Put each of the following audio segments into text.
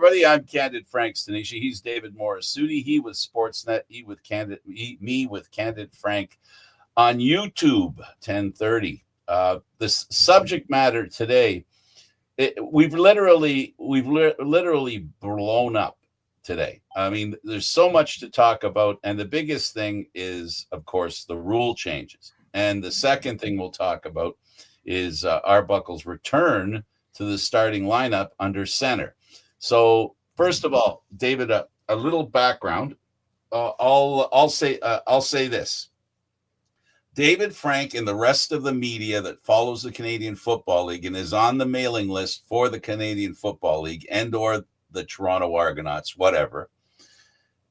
everybody. I'm Candid Frank Stanisha. He's David Morrisudi. He was Sportsnet. Me with Candid Frank on YouTube, 1030. This subject matter today, we've literally blown up today. I mean, there's so much to talk about, and the biggest thing is, of course, the rule changes. And the second thing we'll talk about is Arbuckle's return to the starting lineup under center. So, first of all, David, a little background. I'll say this. David Frank and the rest of the media that follows the Canadian Football League and is on the mailing list for the Canadian Football League and or the Toronto Argonauts, whatever,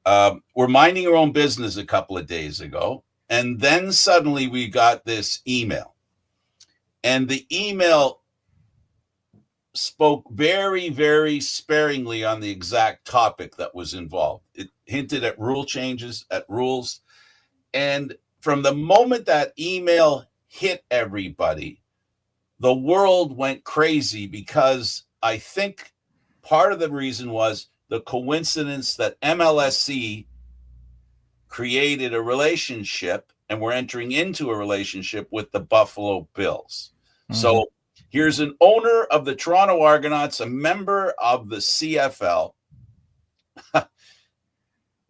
were minding our own business a couple of days ago. And then suddenly we got this email. And the email spoke very, very sparingly on the exact topic that was involved. It hinted at rule changes, at rules. And from the moment that email hit everybody, the world went crazy, because I think part of the reason was the coincidence that MLSE created a relationship and we're entering into a relationship with the Buffalo Bills. Mm-hmm. So here's an owner of the Toronto Argonauts, a member of the CFL,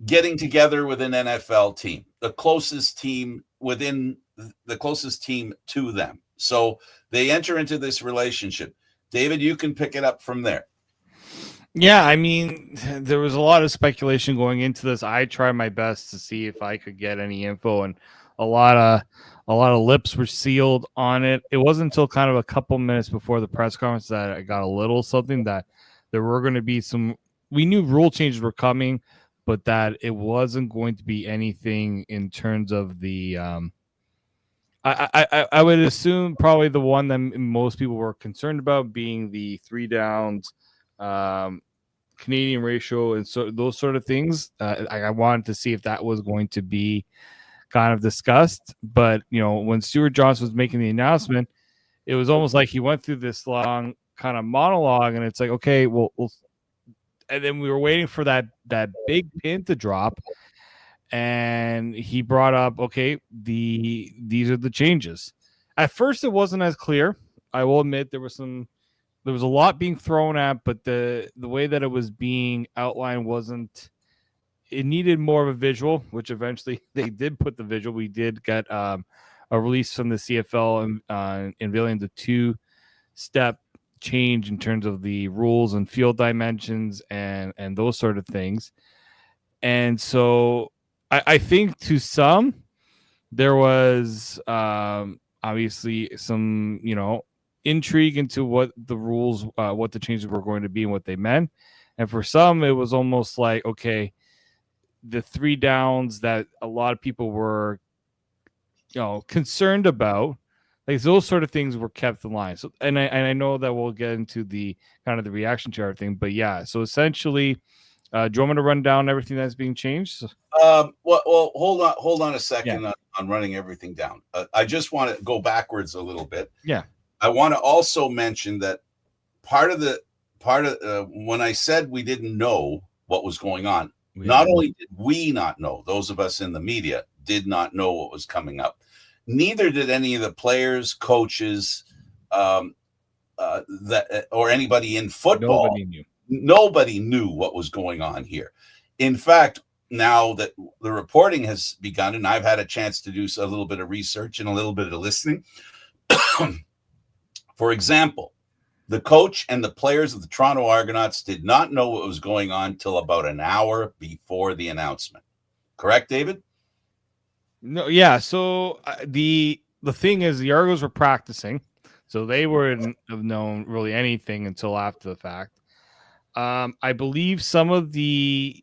getting together with an NFL team, the closest team to them. So they enter into this relationship. David, you can pick it up from there. Yeah, I mean, there was a lot of speculation going into this. I tried my best to see if I could get any info, and a lot of lips were sealed on it. It wasn't until kind of a couple minutes before the press conference that I got a little something that there were going to be some. We knew rule changes were coming, but that it wasn't going to be anything in terms of the. I would assume probably the one that most people were concerned about being the 3 downs. Canadian ratio and so those sort of things. I wanted to see if that was going to be kind of discussed, but when Stewart Johnston was making the announcement, it was almost like he went through this long kind of monologue, and it's like, okay, well, and then we were waiting for that big pin to drop, and he brought up, okay, these are the changes. At first, it wasn't as clear. I will admit there was a lot being thrown at, but the way that it was being outlined wasn't. It needed more of a visual, which eventually they did put the visual. We did get a release from the CFL unveiling the 2-step change in terms of the rules and field dimensions and those sort of things. And so I think to some there was obviously some intrigue into what the rules, what the changes were going to be and what they meant. And for some, it was almost like, okay, the 3 downs that a lot of people were, concerned about, like those sort of things were kept in line. So, and I know that we'll get into the kind of the reaction to everything, but yeah. So essentially, do you want me to run down everything that's being changed? Well, hold on a second on running everything down. I just want to go backwards a little bit. Yeah. I want to also mention that part of when I said we didn't know what was going on, not only did we not know, those of us in the media did not know what was coming up. Neither did any of the players, coaches, or anybody in football. Nobody knew what was going on here. In fact, now that the reporting has begun, and I've had a chance to do a little bit of research and a little bit of listening. For example, the coach and the players of the Toronto Argonauts did not know what was going on till about an hour before the announcement. Correct, David? No, yeah. So the thing is, the Argos were practicing, so they wouldn't have known really anything until after the fact. I believe some of the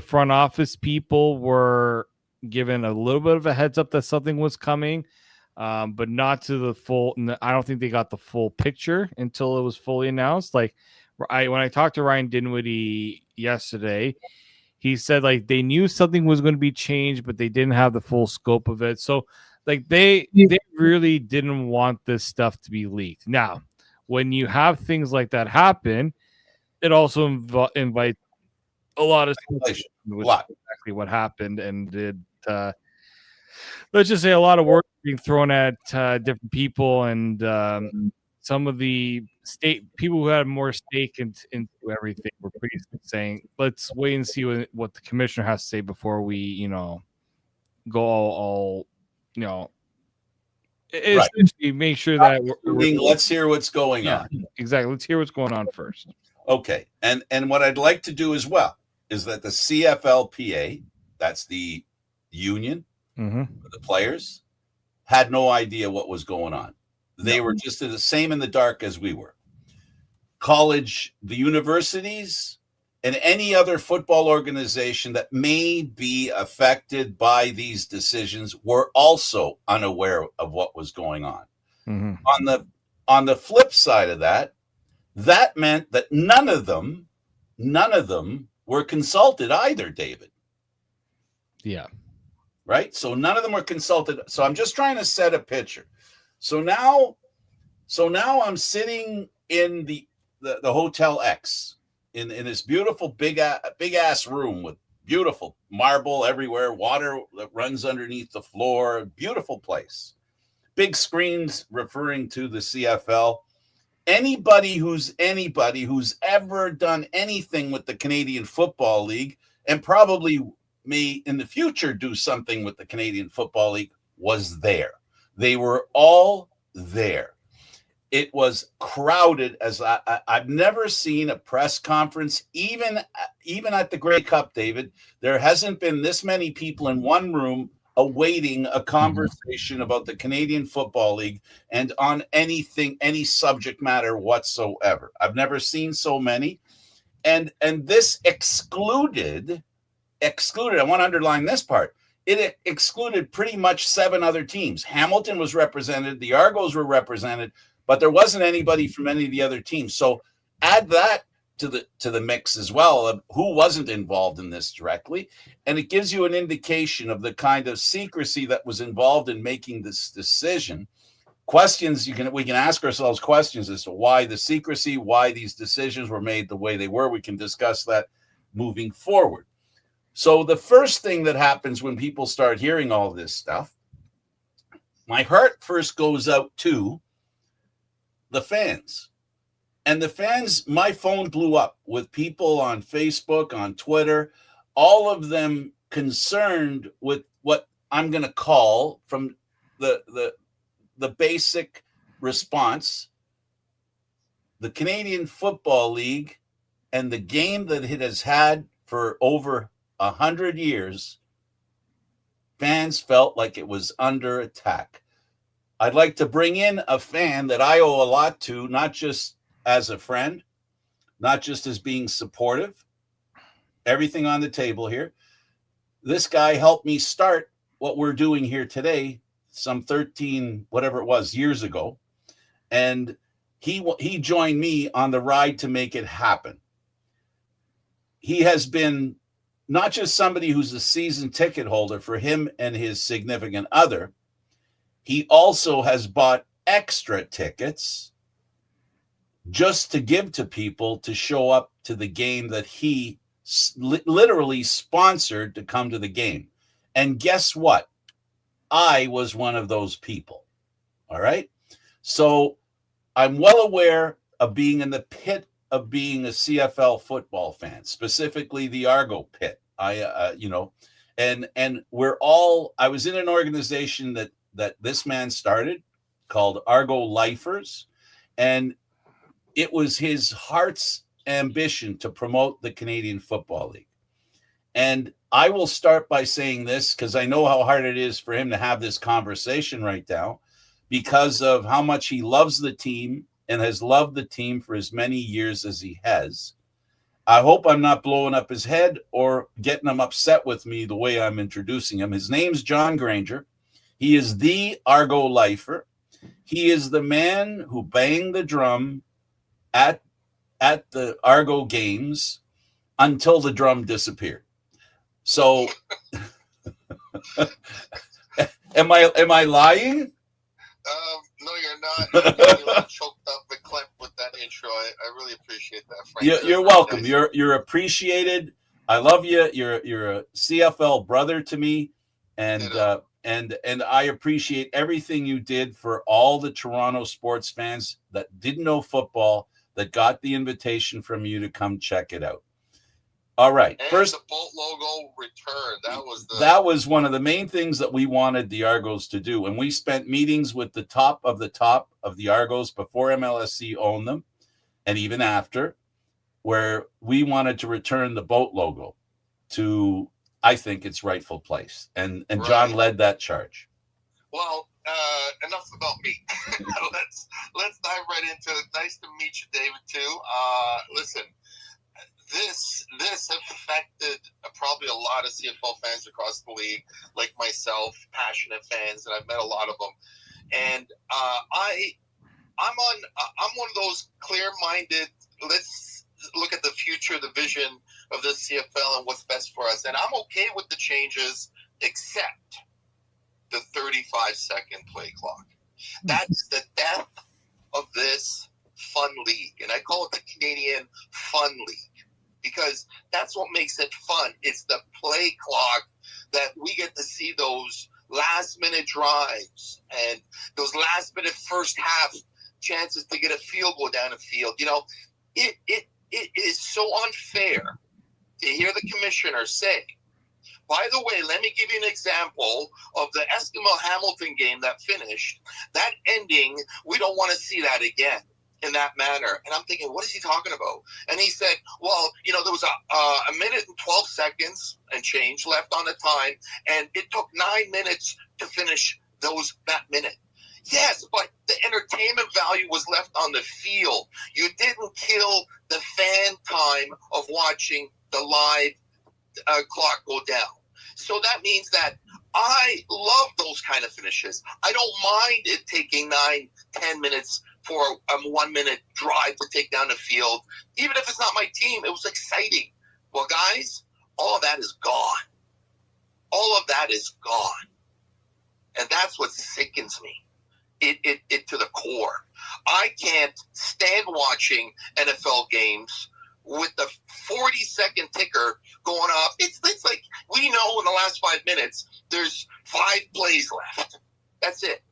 front office people were given a little bit of a heads up that something was coming. But not to the full. I don't think they got the full picture until it was fully announced. Like when I talked to Ryan Dinwiddie yesterday, he said like they knew something was going to be changed, but they didn't have the full scope of it. So like they really didn't want this stuff to be leaked. Now, when you have things like that happen, it also invites a lot of Speculation. which A lot. is exactly what happened, and did let's just say a lot of work being thrown at different people, and some of the state people who had more stake into everything were pretty saying, let's wait and see what the commissioner has to say before we, go all essentially make sure that Let's hear what's going on. Exactly. Let's hear what's going on first. Okay. And what I'd like to do as well is that the CFLPA, that's the union, the players, had no idea what was going on. They were just the same in the dark as we were. College, the universities, and any other football organization that may be affected by these decisions were also unaware of what was going on. On the flip side of that meant that none of them were consulted either, David. Yeah. Right? So none of them were consulted. So I'm just trying to set a picture. So now I'm sitting in the Hotel X in this beautiful big ass room with beautiful marble everywhere, water that runs underneath the floor, beautiful place. Big screens referring to the CFL. Anybody who's ever done anything with the Canadian Football League and probably may in the future do something with the Canadian Football League was there. They were all there. It was crowded as I've never seen a press conference, even at the Grey Cup, David. There hasn't been this many people in one room awaiting a conversation about the Canadian Football League and on anything, any subject matter whatsoever. I've never seen so many. And this excluded, I want to underline this part. It excluded pretty much 7 other teams. Hamilton was represented, the Argos were represented, but there wasn't anybody from any of the other teams. So add that to the mix as well of who wasn't involved in this directly, and it gives you an indication of the kind of secrecy that was involved in making this decision. Questions we can ask ourselves questions as to why the secrecy, why these decisions were made the way they were. We can discuss that moving forward. So the first thing that happens when people start hearing all this stuff, my heart first goes out to the fans. And the fans, my phone blew up with people on Facebook, on Twitter, all of them concerned with what I'm going to call from the basic response, the Canadian Football League and the game that it has had for over 100 years, fans felt like it was under attack. I'd like to bring in a fan that I owe a lot to, not just as a friend, not just as being supportive, everything on the table here. This guy helped me start what we're doing here today, some 13, whatever it was, years ago. And he joined me on the ride to make it happen. He has been not just somebody who's a season ticket holder for him and his significant other. He also has bought extra tickets just to give to people to show up to the game that he literally sponsored to come to the game. And guess what? I was one of those people. All right. So I'm well aware of being in the pit of being a CFL football fan, specifically the Argo pit. I was in an organization that this man started called Argo Lifers. And it was his heart's ambition to promote the Canadian Football League. And I will start by saying this because I know how hard it is for him to have this conversation right now because of how much he loves the team and has loved the team for as many years as he has. I hope I'm not blowing up his head or getting him upset with me the way I'm introducing him. His name's John Granger. He is the Argo lifer. He is the man who banged the drum at the Argo games until the drum disappeared. So am I lying? No, you're not. You're choked up and clamped with that intro. I really appreciate that, Frank. You're welcome. You're appreciated. I love you. You're a CFL brother to me, and I appreciate everything you did for all the Toronto sports fans that didn't know football, that got the invitation from you to come check it out. All right. And first, the boat logo return. That was one of the main things that we wanted the Argos to do. And we spent meetings with the top of the Argos before MLSC owned them, and even after, where we wanted to return the boat logo to, I think, its rightful place. And right. John led that charge. Well, enough about me. let's dive right into it. Nice to meet you, David, too. Listen, this affected probably a lot of CFL fans across the league, like myself, passionate fans, and I've met a lot of them. And I'm one of those clear-minded, let's look at the future, the vision of the CFL and what's best for us. And I'm okay with the changes, except the 35-second play clock. That's the death of this fun league. And I call it the Canadian Fun League, because that's what makes it fun. It's the play clock that we get to see those last-minute drives and those last-minute first half chances to get a field goal down the field. You know, it is so unfair to hear the commissioner say, by the way, let me give you an example of the Eskimo-Hamilton game that finished. That ending, we don't want to see that again in that manner. And I'm thinking, what is he talking about? And he said, well, you know, there was a minute and 12 seconds and change left on the time, and it took 9 minutes to finish that minute. Yes, but the entertainment value was left on the field. You didn't kill the fan time of watching the live clock go down. So that means that I love those kind of finishes. I don't mind it taking 9-10 minutes for a 1 minute drive to take down the field. Even if it's not my team, it was exciting. Well, guys, all of that is gone. All of that is gone. And that's what sickens me. It to the core. I can't stand watching NFL games with the 40-second ticker going off. It's like we know in the last 5 minutes there's 5 plays left. That's it.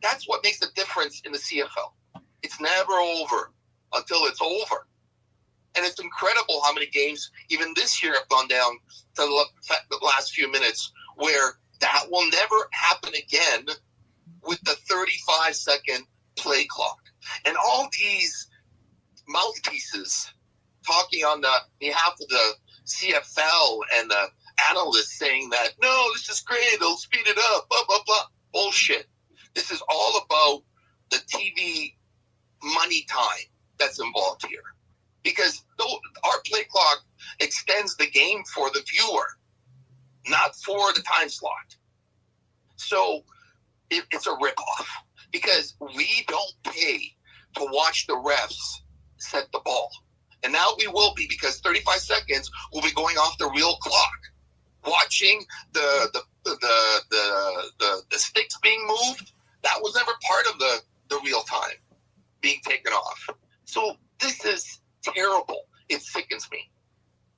That's what makes the difference in the CFL. It's never over until it's over. And it's incredible how many games, even this year, have gone down to the last few minutes where that will never happen again with the 35-second play clock. And all these mouthpieces talking on the behalf of the CFL and the analysts saying that, no, this is great, they'll speed it up, blah, blah, blah. Bullshit. This is all about the TV money time that's involved here. Because our play clock extends the game for the viewer, not for the time slot. So it's a ripoff, because we don't pay to watch the refs set the ball. And now we will be, because 35 seconds will be going off the real clock. Watching the sticks being moved, that was never part of the real time being taken off. So this is terrible. It sickens me.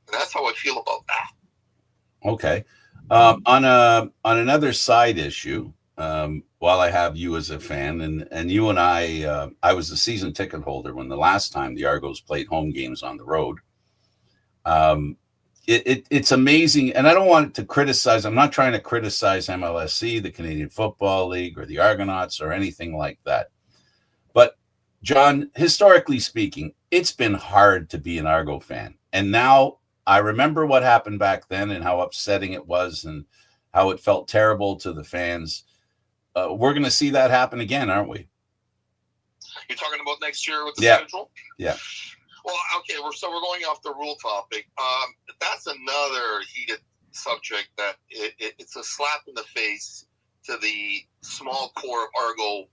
And that's how I feel about that. Okay. On another side issue, while I have you as a fan, and you and I was a season ticket holder when the last time the Argos played home games on the road. It's amazing, and I don't want to criticize. I'm not trying to criticize MLSC, the Canadian Football League, or the Argonauts, or anything like that. But John, historically speaking, it's been hard to be an Argo fan, and now I remember what happened back then and how upsetting it was, and how it felt terrible to the fans. We're going to see that happen again, aren't we? You're talking about next year with the schedule? Yeah. Well, okay, we're going off the rule topic. That's another heated subject that it's a slap in the face to the small core of Argo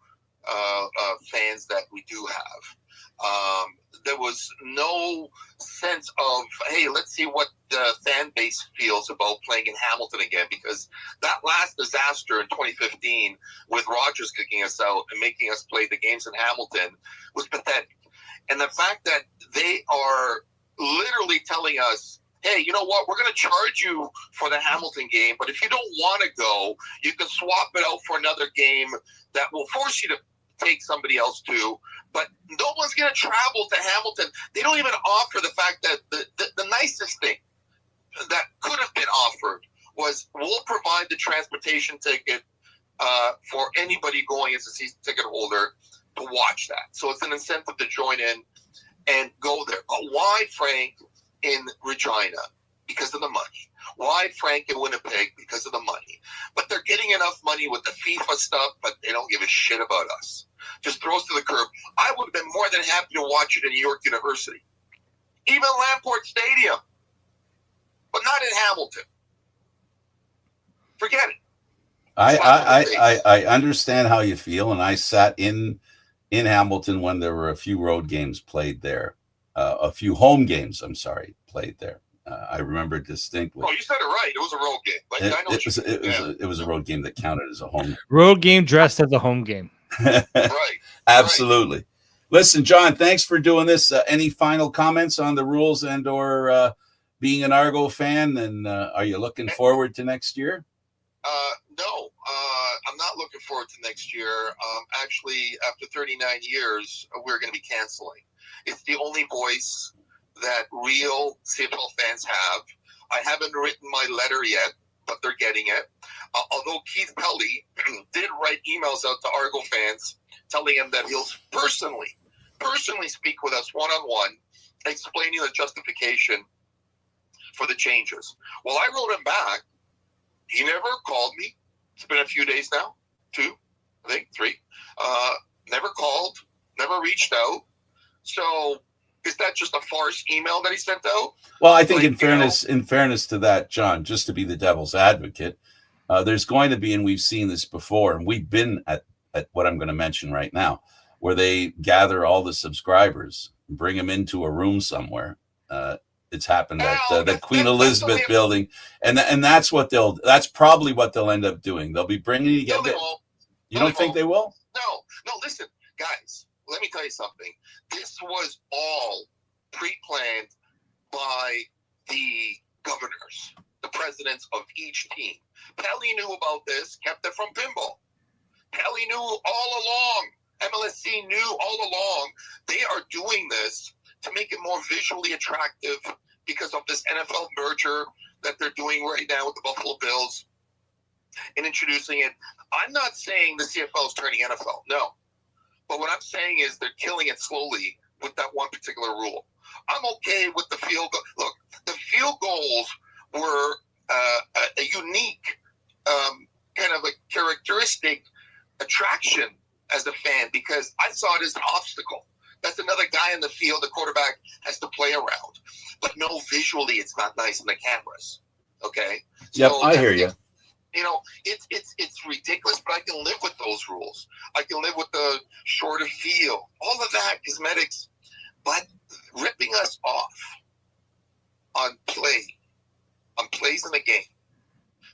fans that we do have. There was no sense of, hey, let's see what the fan base feels about playing in Hamilton again, because that last disaster in 2015 with Rogers kicking us out and making us play the games in Hamilton was pathetic. And the fact that they are literally telling us, hey, you know what? We're going to charge you for the Hamilton game, but if you don't want to go, you can swap it out for another game that will force you to take somebody else to. But no one's going to travel to Hamilton. They don't even offer the fact that the nicest thing that could have been offered was, we'll provide the transportation ticket for anybody going as a season ticket holder to watch that. So it's an incentive to join in and go there. But why, Frank, in Regina? Because of the money. Why, Frank, in Winnipeg? Because of the money. But they're getting enough money with the FIFA stuff, but they don't give a shit about us. Just throw us to the curb. I would have been more than happy to watch it in New York University. Even Lamport Stadium. But not in Hamilton. Forget it. I understand how you feel, and I sat in Hamilton when there were a few road games played there, a few home games. I'm sorry, played there. I remember distinctly. Oh, you said it right. It was a road game. Like, I know it was a road game that counted as a home road game dressed as a home game. Right. Absolutely. Right. Listen, John, thanks for doing this. Any final comments on the rules and or being an Argo fan? And are you looking forward to next year? No, I'm not looking forward to next year. Actually, after 39 years, we're going to be canceling. It's the only voice that real CFL fans have. I haven't written my letter yet, but they're getting it. Although Keith Pelly did write emails out to Argo fans telling him that he'll personally speak with us one-on-one, explaining the justification for the changes. Well, I wrote him back. He never called me. It's been a few days now. 2, I think, 3. Never called, never reached out. So is that just a farce email that he sent out? Well, I think in fairness to that, John, just to be the devil's advocate, there's going to be, and we've seen this before, and we've been at what I'm going to mention right now, where they gather all the subscribers, bring them into a room somewhere. It's happened at the Queen Elizabeth building, and that's probably what they'll end up doing. They'll be bringing you together. You don't think they will? No. Listen, guys, let me tell you something. This was all pre-planned by the governors, the presidents of each team. Pelly knew about this, kept it from pinball. Pelly knew all along. MLSC knew all along. They are doing this to make it more visually attractive because of this NFL merger that they're doing right now with the Buffalo Bills and introducing it. I'm not saying the CFL is turning NFL, no. But what I'm saying is they're killing it slowly with that one particular rule. I'm okay with the field goal. Look, the field goals were a unique kind of a characteristic attraction as a fan because I saw it as an obstacle. That's another guy in the field the quarterback has to play around. But no, visually, it's not nice on the cameras. Okay? Yep, I hear you. You know, it's ridiculous, but I can live with those rules. I can live with the shorter field. All of that, cosmetics. But ripping us off on plays in the game.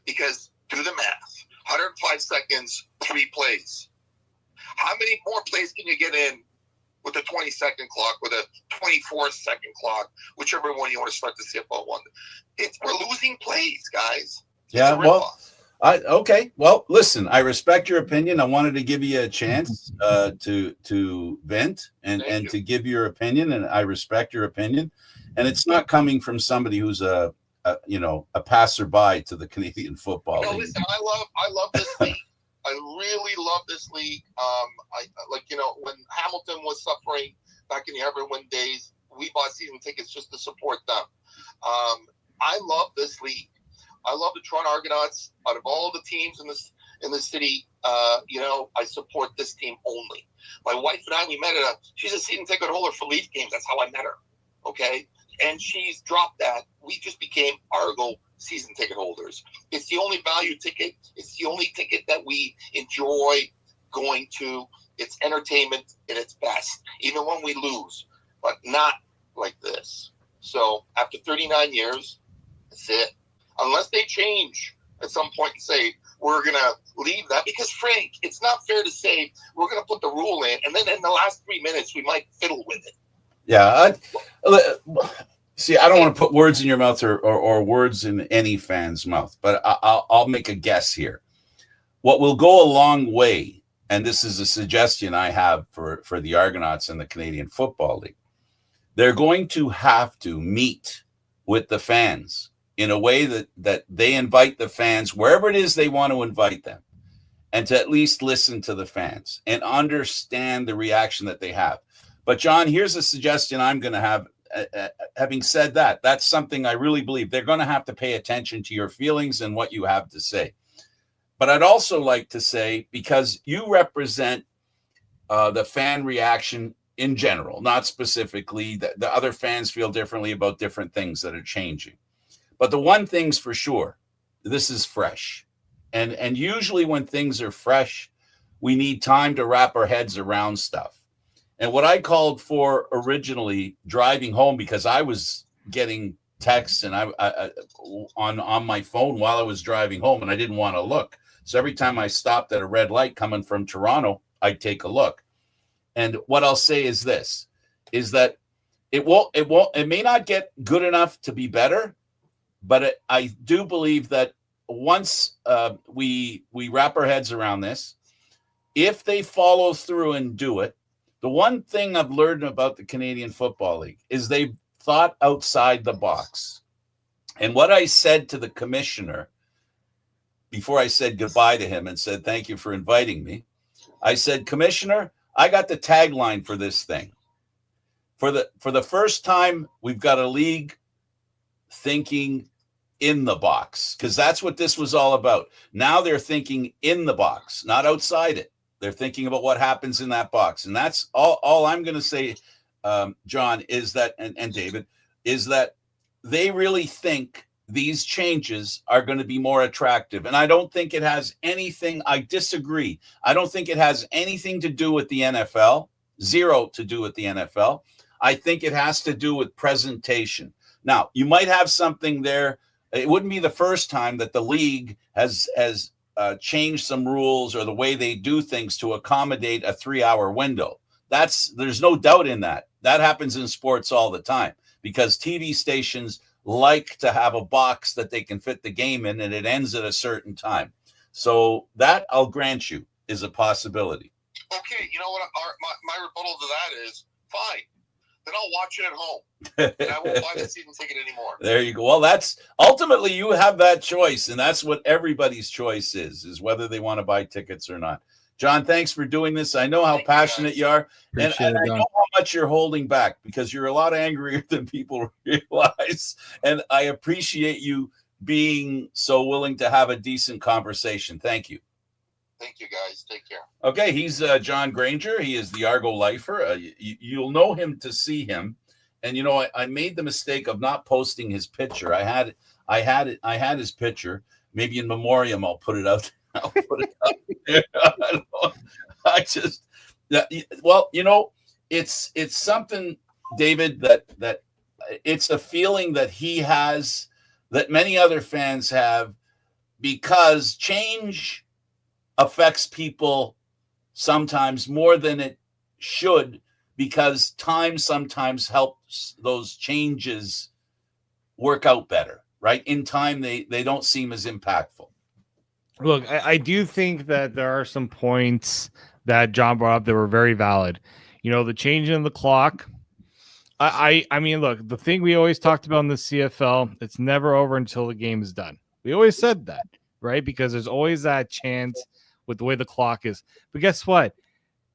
Because, do the math. 105 seconds, 3 plays. How many more plays can you get in with a 20-second clock, with a 24-second clock, whichever one you want to start the CFL one? We're losing plays, guys. Yeah, well, okay. Well, listen, I respect your opinion. I wanted to give you a chance to vent and to give your opinion, and I respect your opinion. And it's not coming from somebody who's a passerby to the Canadian Football League. Listen, I love this league. I really love this league. When Hamilton was suffering back in the Everwin days, we bought season tickets just to support them. I love this league. I love the Toronto Argonauts. Out of all the teams in the city, I support this team only. My wife and I, she's a season ticket holder for Leaf games. That's how I met her. Okay, and she's dropped that. We just became Argo season ticket holders. It's the only value ticket. It's the only ticket that we enjoy going to. It's entertainment at its best, even when we lose, but not like this. So after 39 years, that's it. Unless they change at some point and say, we're going to leave that. Because, Frank, it's not fair to say we're going to put the rule in, and then in the last 3 minutes, we might fiddle with it. Yeah. See, I don't want to put words in your mouth or words in any fan's mouth, but I'll make a guess here. What will go a long way, and this is a suggestion I have for the Argonauts and the Canadian Football League, they're going to have to meet with the fans in a way that they invite the fans wherever it is they want to invite them, and to at least listen to the fans and understand the reaction that they have. But John, here's a suggestion I'm going to have. Having said that, that's something I really believe they're going to have to pay attention to your feelings and what you have to say. But I'd also like to say, because you represent the fan reaction in general, not specifically, the other fans feel differently about different things that are changing. But the one thing's for sure, this is fresh. And usually when things are fresh, we need time to wrap our heads around stuff. And what I called for originally driving home, because I was getting texts and I on my phone while I was driving home, and I didn't want to look. So every time I stopped at a red light coming from Toronto, I'd take a look. And what I'll say is this, is that it may not get good enough to be better, but I do believe that once we wrap our heads around this, if they follow through and do it, the one thing I've learned about the Canadian Football League is they've thought outside the box. And what I said to the commissioner before I said goodbye to him and said, thank you for inviting me, I said, Commissioner, I got the tagline for this thing. For the first time, we've got a league thinking in the box, because that's what this was all about. Now they're thinking in the box, not outside it. They're thinking about what happens in that box. And that's all I'm going to say, John, is that, and David, is that they really think these changes are going to be more attractive. And I don't think it has anything, I disagree. I don't think it has anything to do with the NFL, zero to do with the NFL. I think it has to do with presentation. Now, you might have something there. It wouldn't be the first time that the league has changed some rules or the way they do things to accommodate a 3-hour window. There's no doubt in that. That happens in sports all the time, because TV stations like to have a box that they can fit the game in, and it ends at a certain time. So that, I'll grant you, is a possibility. Okay, you know what? My rebuttal to that is, fine. Then I'll watch it at home. And I won't buy the season ticket anymore. There you go. Well, that's ultimately, you have that choice, and that's what everybody's choice is whether they want to buy tickets or not. John, thanks for doing this. I know how passionate you are, and I know how much you're holding back, because you're a lot angrier than people realize. And I appreciate you being so willing to have a decent conversation. Thank you. Thank you, guys. Take care. Okay, he's John Granger. He is the Argo lifer. You'll know him to see him. And I made the mistake of not posting his picture. I had his picture. Maybe in memoriam, I'll put it out. I'll put it out there. It's something, David, that it's a feeling that he has, that many other fans have, because change affects people sometimes more than it should, because time sometimes helps those changes work out better, right? In time, they don't seem as impactful. Look, I do think that there are some points that John brought up that were very valid. The changing of the clock. I mean, look, the thing we always talked about in the CFL, it's never over until the game is done. We always said that, right? Because there's always that chance with the way the clock is. But guess what?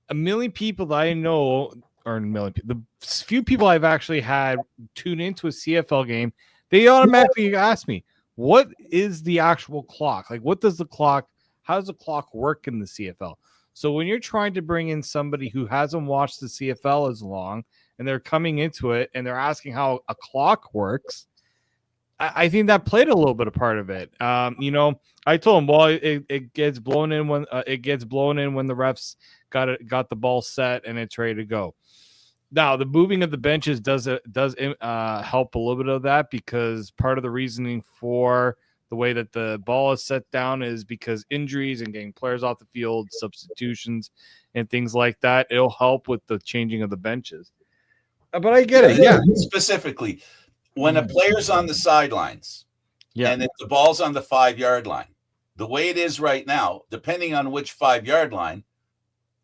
A million people that I know, or the few people I've actually had tune into a CFL game, they automatically ask me, what is the actual clock? Like, how does the clock work in the CFL? So when you're trying to bring in somebody who hasn't watched the CFL as long, and they're coming into it and they're asking how a clock works, I think that played a little bit of part of it. I told him, well, it gets blown in when the refs got the ball set and it's ready to go. Now, the moving of the benches does help a little bit of that, because part of the reasoning for the way that the ball is set down is because injuries and getting players off the field, substitutions, and things like that. It'll help with the changing of the benches. But I get it. Yeah. Specifically, when a player's on the sidelines, and if the ball's on the 5-yard line, the way it is right now, depending on which 5-yard line,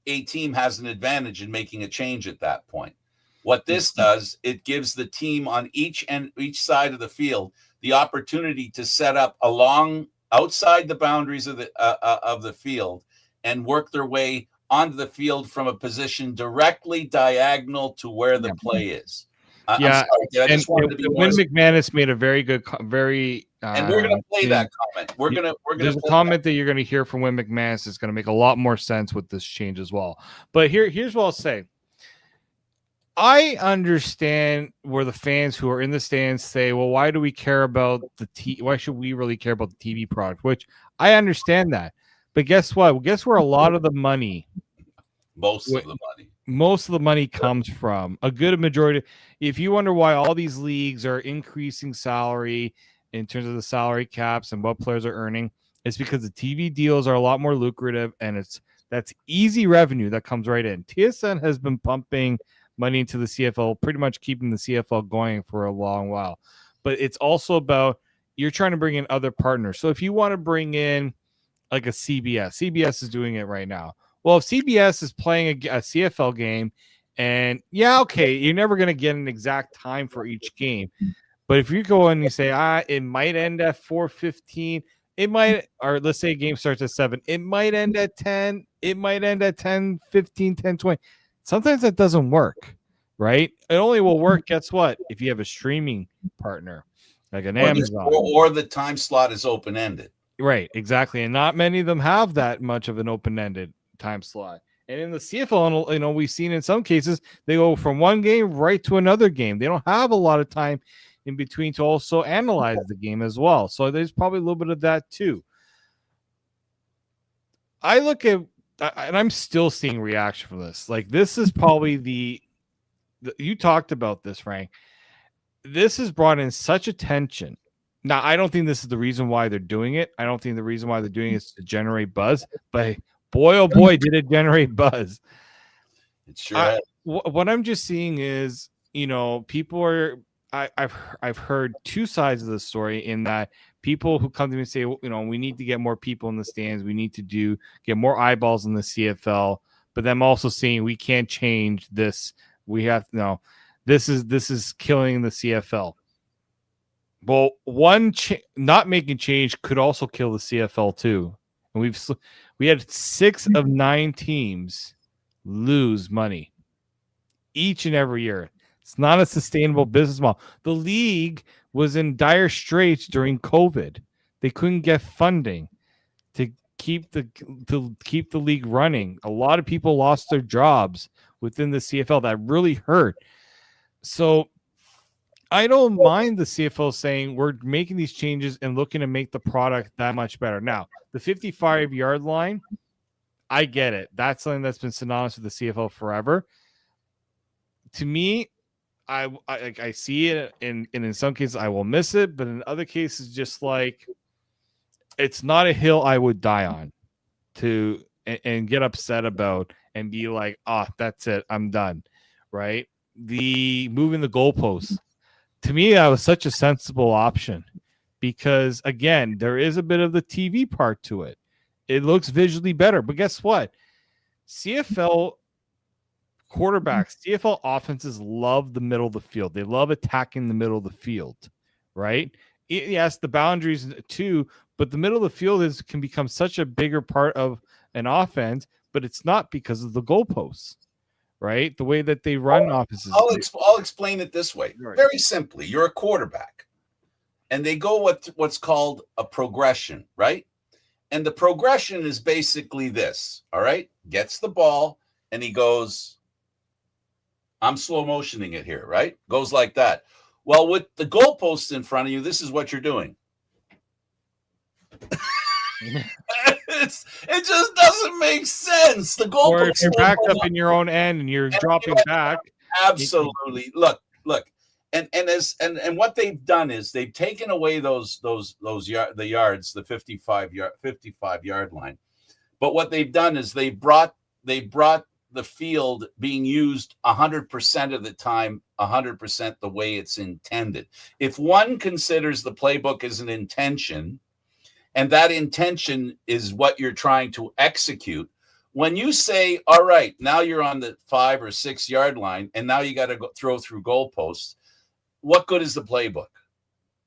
a team has an advantage in making a change at that point. What this does, it gives the team on each side of the field the opportunity to set up along outside the boundaries of the field and work their way onto the field from a position directly diagonal to where the play is. I'm sorry, I just wanted to be Win McManus made a very good, and we're going to play that comment. We're going to. There's a comment that you're going to hear from Win McManus is going to make a lot more sense with this change as well. But here's what I'll say. I understand where the fans who are in the stands say, "Well, why do we care about why should we really care about the TV product?" Which I understand that, but guess what? Guess where a lot of the money, most of the money comes from. A good majority. If you wonder why all these leagues are increasing salary in terms of the salary caps and what players are earning, it's because the TV deals are a lot more lucrative, and that's easy revenue that comes right in. TSN has been pumping money into the CFL, pretty much keeping the CFL going for a long while. But it's also about you're trying to bring in other partners. So if you want to bring in like a CBS is doing it right now. Well, if CBS is playing a CFL game, and you're never going to get an exact time for each game. But if you go in and you say, it might end at 4:15, it might, or let's say a game starts at 7, it might end at 10, it might end at 10:15, 10:20. Sometimes that doesn't work, right? It only will work, guess what? If you have a streaming partner, like an Amazon. Or the time slot is open-ended. Right, exactly. And not many of them have that much of an open-ended time slot. And in the CFL, we've seen in some cases, they go from one game right to another game. They don't have a lot of time in between to also analyze the game as well. So there's probably a little bit of that too. I look at, and I'm still seeing reaction from this. Like, this is probably you talked about this, Frank. This has brought in such attention. Now, I don't think this is the reason why they're doing it. I don't think the reason why they're doing it is to generate buzz. But boy, oh boy, did it generate buzz. It sure. What I'm just seeing is, people are. I've heard two sides of the story in that people who come to me and say, we need to get more people in the stands. We need to get more eyeballs in the CFL. But them also saying we can't change this. We have this is killing the CFL. Well, not making change could also kill the CFL too. And we had 6 of 9 teams lose money each and every year. It's not a sustainable business model. The league was in dire straits during COVID. They couldn't get funding to keep the league running. A lot of people lost their jobs within the CFL. That really hurt. So I don't mind the CFL saying we're making these changes and looking to make the product that much better. Now, the 55-yard line, I get it. That's something that's been synonymous with the CFL forever. To me, I see it, and in some cases I will miss it, but in other cases, just like it's not a hill I would die on and get upset about and be like, that's it, I'm done, right? The moving the goalposts, to me, that was such a sensible option because, again, there is a bit of the TV part to it. It looks visually better, but guess what? CFL quarterbacks, CFL offenses love the middle of the field. They love attacking the middle of the field, right? Yes, the boundaries too, but the middle of the field can become such a bigger part of an offense, but it's not because of the goalposts, right? The way that they run offenses. I'll explain it this way. Right. Very simply, you're a quarterback, and they go what's called a progression, right? And the progression is basically this, all right? Gets the ball, and he goes, I'm slow motioning it here, right? Goes like that. Well, with the goalposts in front of you, this is what you're doing. It just doesn't make sense. The goalposts. Or if you're backed up in your own end and you're dropping back. Absolutely. Look. And what they've done is they've taken away the yards, the 55 yard line. But what they've done is they brought the field being used 100% of the time, 100% the way it's intended. If one considers the playbook as an intention, and that intention is what you're trying to execute, when you say, all right, now you're on the 5 or 6 yard line, and now you got to throw through goalposts, what good is the playbook?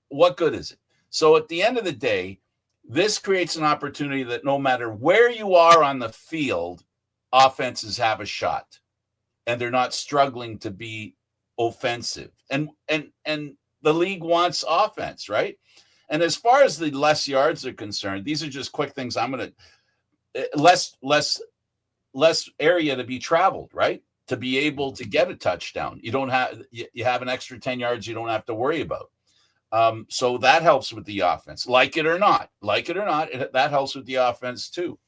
What good is it? So at the end of the day, this creates an opportunity that no matter where you are on the field, offenses have a shot, and they're not struggling to be offensive. And the league wants offense, right? And as far as the less yards are concerned, these are just quick things. I'm going to less area to be traveled, right? To be able to get a touchdown. You have an extra 10 yards you don't have to worry about. So that helps with the offense. Like it or not, that helps with the offense too.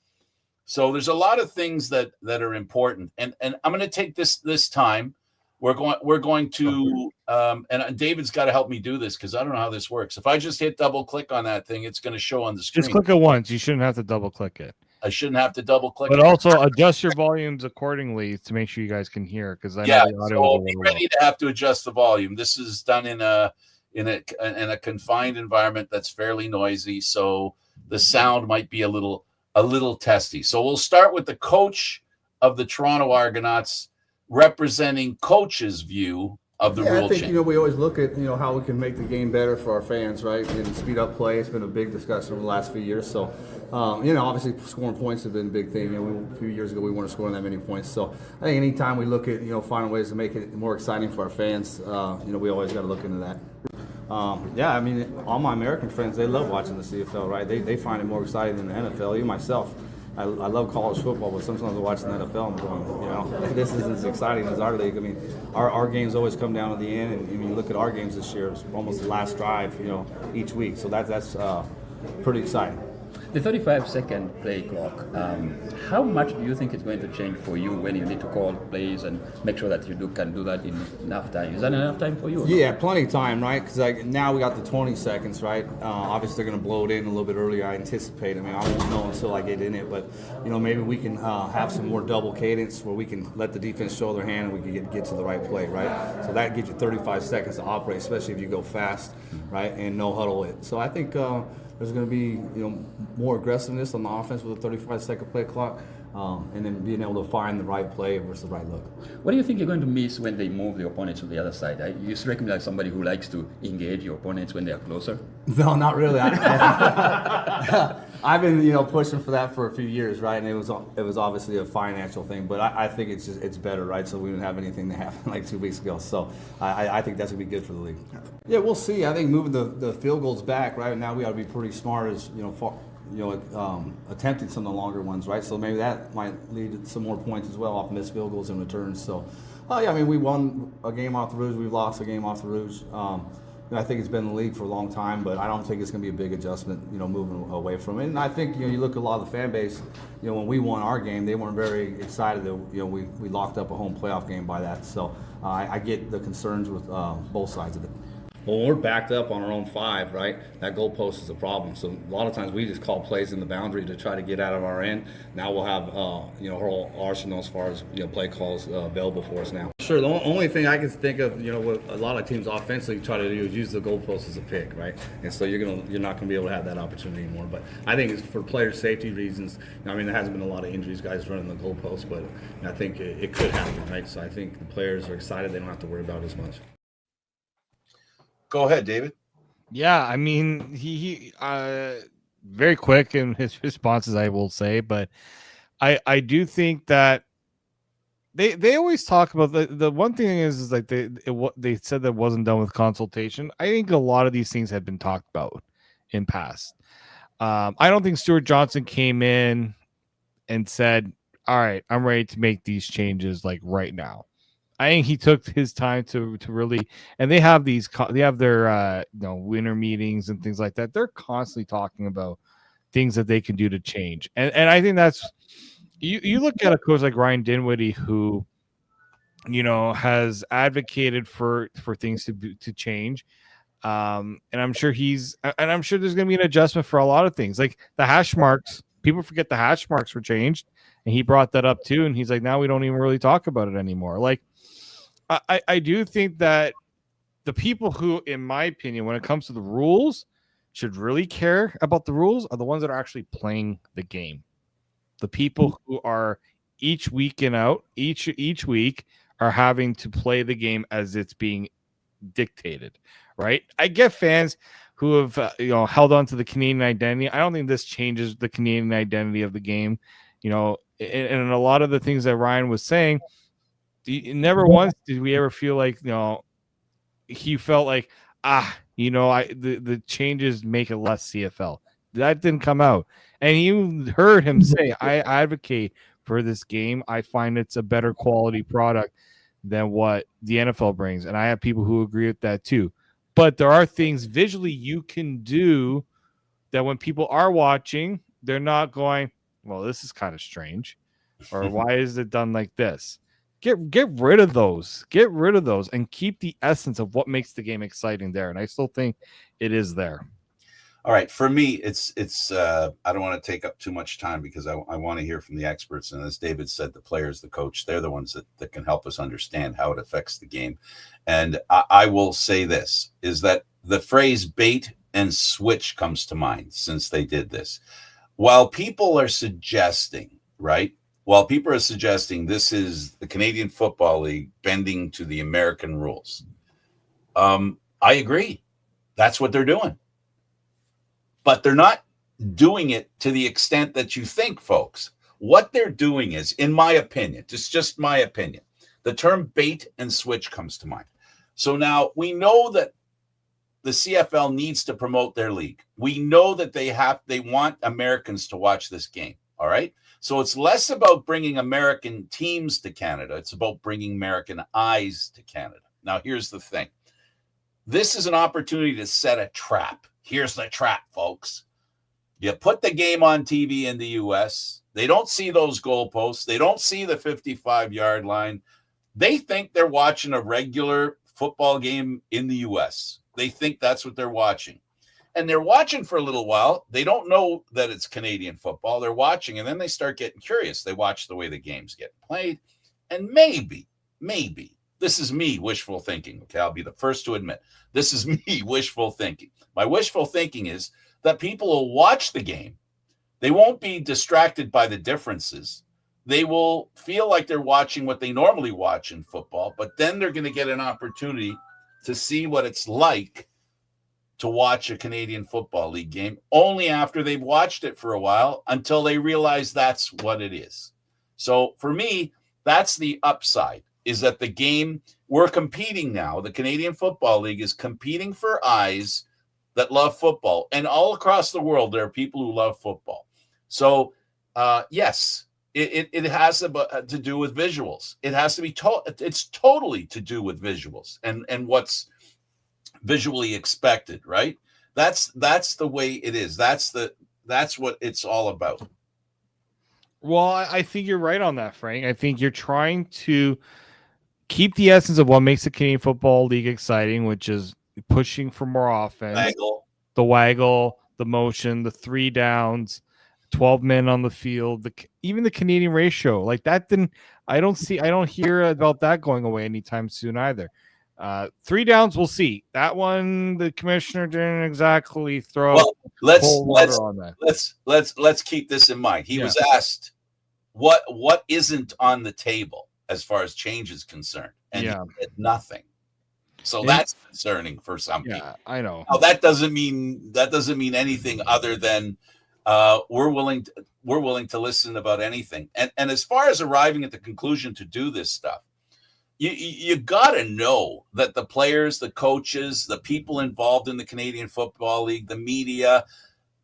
So there's a lot of things that are important. And I'm going to take this time. We're going to and David's got to help me do this because I don't know how this works. If I just hit double click on that thing, it's going to show on the screen. Just click it once. You shouldn't have to double click it. I shouldn't have to double click. But also adjust your volumes accordingly to make sure you guys can hear, because I know the audio so I'll be ready to have to adjust the volume. This is done in a confined environment that's fairly noisy, so the sound might be a little testy. So we'll start with the coach of the Toronto Argonauts, representing coach's view of the rule I think, change. we always look at, how we can make the game better for our fans, right? And speed up play. It's been a big discussion over the last few years. So, obviously scoring points have been a big thing. A few years ago we weren't scoring that many points. So I think anytime we look at, finding ways to make it more exciting for our fans, we always got to look into that. All my American friends, they love watching the CFL, right? They find it more exciting than the NFL. Even myself, I love college football, but sometimes I watch the NFL and I'm going, this isn't as exciting as our league. I mean, our games always come down to the end, and you look at our games this year, it's almost the last drive, each week. So that's pretty exciting. The 35-second play clock, how much do you think it's going to change for you when you need to call plays and make sure that you can do that in enough time? Is that enough time for you? Yeah, plenty of time, right? Because now we got the 20 seconds, right? Obviously, they're going to blow it in a little bit earlier, I anticipate. I mean, I won't know until I get in it, but, maybe we can have some more double cadence where we can let the defense show their hand and we can get to the right play, right? So that gives you 35 seconds to operate, especially if you go fast, right, and no huddle it. So I think there's going to be more aggressiveness on the offense with a 35-second play clock, and then being able to find the right play versus the right look. What do you think you're going to miss when they move the opponents to the other side? You strike me like somebody who likes to engage your opponents when they are closer. No, not really. I've been pushing for that for a few years, right? And it was obviously a financial thing, but I think it's better, right? So we didn't have anything that happened like 2 weeks ago. So I think that's gonna be good for the league. Yeah, we'll see. I think moving the field goals back, right? Now we got to be pretty smart as attempting some of the longer ones, right? So maybe that might lead to some more points as well off missed field goals and returns. So, we won a game off the Rouge, we've lost a game off the Rouge. I think it's been in the league for a long time, but I don't think it's going to be a big adjustment, moving away from it. And I think, you look at a lot of the fan base, when we won our game, they weren't very excited that, we locked up a home playoff game by that. So I get the concerns with both sides of it. Well, when we're backed up on our own 5, right, that goalpost is a problem. So a lot of times we just call plays in the boundary to try to get out of our end. Now we'll have, our whole arsenal as far as, play calls available for us now. Sure, the only thing I can think of, what a lot of teams offensively try to do is use the goalpost as a pick, right? And so you're not going to be able to have that opportunity anymore. But I think it's for player safety reasons. There hasn't been a lot of injuries, guys running the goalpost, but I think it could happen, right? So I think the players are excited. They don't have to worry about it as much. Go ahead, David. Yeah, I mean, he very quick in his responses, I will say, but I do think that they always talk about the one thing is like they said that wasn't done with consultation. I think a lot of these things have been talked about in past. I don't think Stewart Johnston came in and said, "All right, I'm ready to make these changes like right now." I think he took his time to really, and they have their winter meetings and things like that. They're constantly talking about things that they can do to change, and I think that's you look at a coach like Ryan Dinwiddie who, has advocated for things to change, and I'm sure there's going to be an adjustment for a lot of things, like the hash marks. People forget the hash marks were changed, And he brought that up too. And he's like, now we don't even really talk about it anymore. Like, I do think that the people who, in my opinion, when it comes to the rules, should really care about the rules are the ones that are actually playing the game. The people who are each week each week are having to play the game as it's being dictated, right? I get fans who have held on to the Canadian identity. I don't think this changes the Canadian identity of the game. And a lot of the things that Ryan was saying, never once did we ever feel like he felt like the changes make it less CFL. That didn't come out, and you heard him say, "I advocate for this game. I find it's a better quality product than what the NFL brings," and I have people who agree with that too. But there are things visually you can do that when people are watching, they're not going, "Well, this is kind of strange," or "Why is it done like this?" Get rid of those. Get rid of those and keep the essence of what makes the game exciting there. And I still think it is there. All right. For me, it's I don't want to take up too much time because I want to hear from the experts. And as David said, the players, the coach, they're the ones that can help us understand how it affects the game. And I will say this, is that the phrase bait and switch comes to mind since they did this. While people are suggesting, right? While people are suggesting this is the Canadian Football League bending to the American rules, I agree. That's what they're doing. But they're not doing it to the extent that you think, folks. What they're doing is, in my opinion, just my opinion, the term bait and switch comes to mind. So now we know that the CFL needs to promote their league. We know that they want Americans to watch this game. All right. So it's less about bringing American teams to Canada. It's about bringing American eyes to Canada. Now, here's the thing. This is an opportunity to set a trap. Here's the trap, folks. You put the game on TV in the U.S. They don't see those goalposts. They don't see the 55-yard line. They think they're watching a regular football game in the U.S. They think that's what they're watching. And they're watching for a little while. They don't know that it's Canadian football. They're watching, and then they start getting curious. They watch the way the games get played. And maybe, this is me wishful thinking. Okay, I'll be the first to admit, this is me wishful thinking. My wishful thinking is that people will watch the game. They won't be distracted by the differences. They will feel like they're watching what they normally watch in football, but then they're going to get an opportunity to see what it's like to watch a Canadian Football League game only after they've watched it for a while until they realize that's what it is. So for me, that's the upside, is that the game, we're competing now. The Canadian Football League is competing for eyes that love football. And all across the world, there are people who love football. So yes, it has to do with visuals. It has to be, it's totally to do with visuals and what's visually expected, right? That's the way it is. That's what it's all about. Well, I think you're right on that, Frank. I think you're trying to keep the essence of what makes the Canadian Football League exciting, which is pushing for more offense, the waggle, the motion, the 3 downs, 12 men on the field, even the Canadian ratio. Like that I don't hear about that going away anytime soon either. 3 downs, we'll see. That one, the commissioner didn't exactly throw. Well, let's keep this in mind. He was asked what isn't on the table as far as change is concerned, and he said nothing. So that's concerning for some people. Yeah, I know. Now, that doesn't mean anything other than we're willing to listen about anything. And as far as arriving at the conclusion to do this stuff, you got to know that the players, the coaches, the people involved in the Canadian Football League, the media,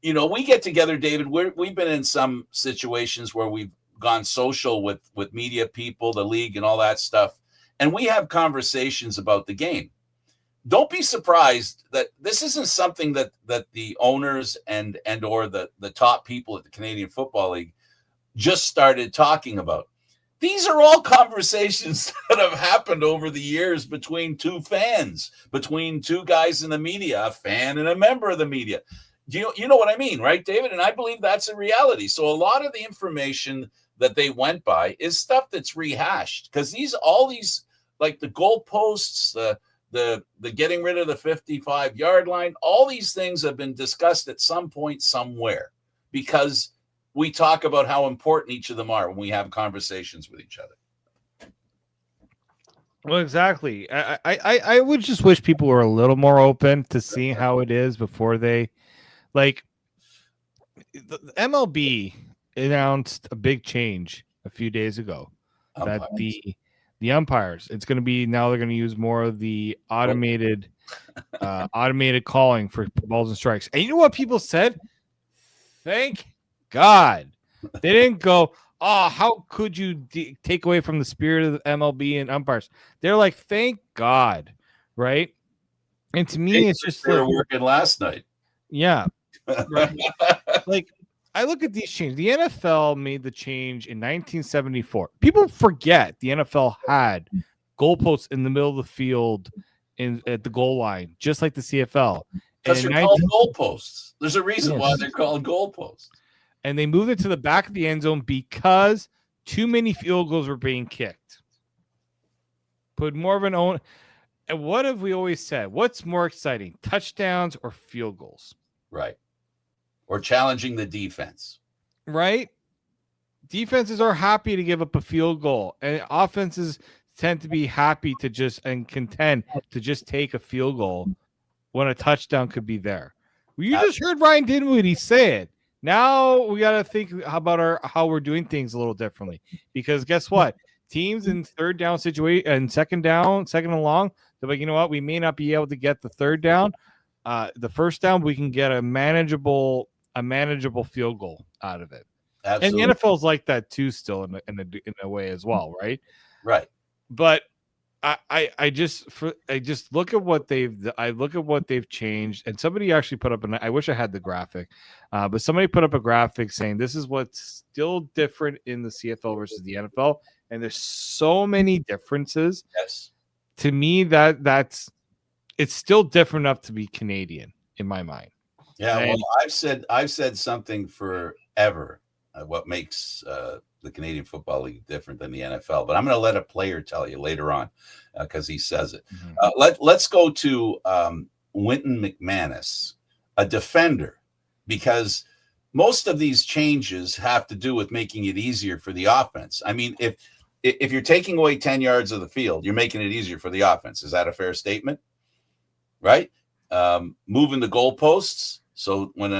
we get together, David. We've been in some situations where we've gone social with media people, the league, and all that stuff, and we have conversations about the game. Don't be surprised that this isn't something that the owners and or the top people at the Canadian Football League just started talking about. These are all conversations that have happened over the years between two fans, between two guys in the media, a fan and a member of the media. You know what I mean, right, David? And I believe that's a reality. So a lot of the information that they went by is stuff that's rehashed, because all these like the goalposts, the getting rid of the 55-yard line, all these things have been discussed at some point somewhere, because we talk about how important each of them are when we have conversations with each other. Well, exactly. I would just wish people were a little more open to seeing how it is before they, like, the MLB announced a big change a few days ago that the umpires, it's going to be, now they're going to use more of the automated calling for balls and strikes. And you know what people said? Thank God. They didn't go, oh, how could you take away from the spirit of the MLB and umpires? They're like, thank God, right? And to me, it's just they were working last night. Yeah. Right. Like, I look at these changes. The NFL made the change in 1974. People forget the NFL had goalposts in the middle of the field at the goal line, just like the CFL. Because they're called goalposts. There's a reason why they're called goalposts. And they moved it to the back of the end zone because too many field goals were being kicked. Put more of an own. And what have we always said? What's more exciting, touchdowns or field goals? Right. Or challenging the defense. Right. Defenses are happy to give up a field goal, and offenses tend to be happy to just and content to just take a field goal when a touchdown could be there. You just heard Ryan Dinwiddie say it. Now we got to think about how we're doing things a little differently, because guess what? Teams in third down situation and second and long, they're like, you know what? We may not be able to get the third down, the first down. We can get a manageable field goal out of it. Absolutely. And the NFL's like that too, still in a way as well, right? Right. But I just look at what they've changed, and somebody actually put up I wish I had the graphic, but somebody put up a graphic saying this is what's still different in the CFL versus the NFL, and there's so many differences. Yes. To me, it's still different enough to be Canadian in my mind. Yeah, well, I've said something forever. What makes the Canadian Football League different than the NFL? But I'm going to let a player tell you later on because he says it. Mm-hmm. Let's go to Wynton McManus, a defender, because most of these changes have to do with making it easier for the offense. I mean, if you're taking away 10 yards of the field, you're making it easier for the offense. Is that a fair statement? Right? Moving the goalposts. So when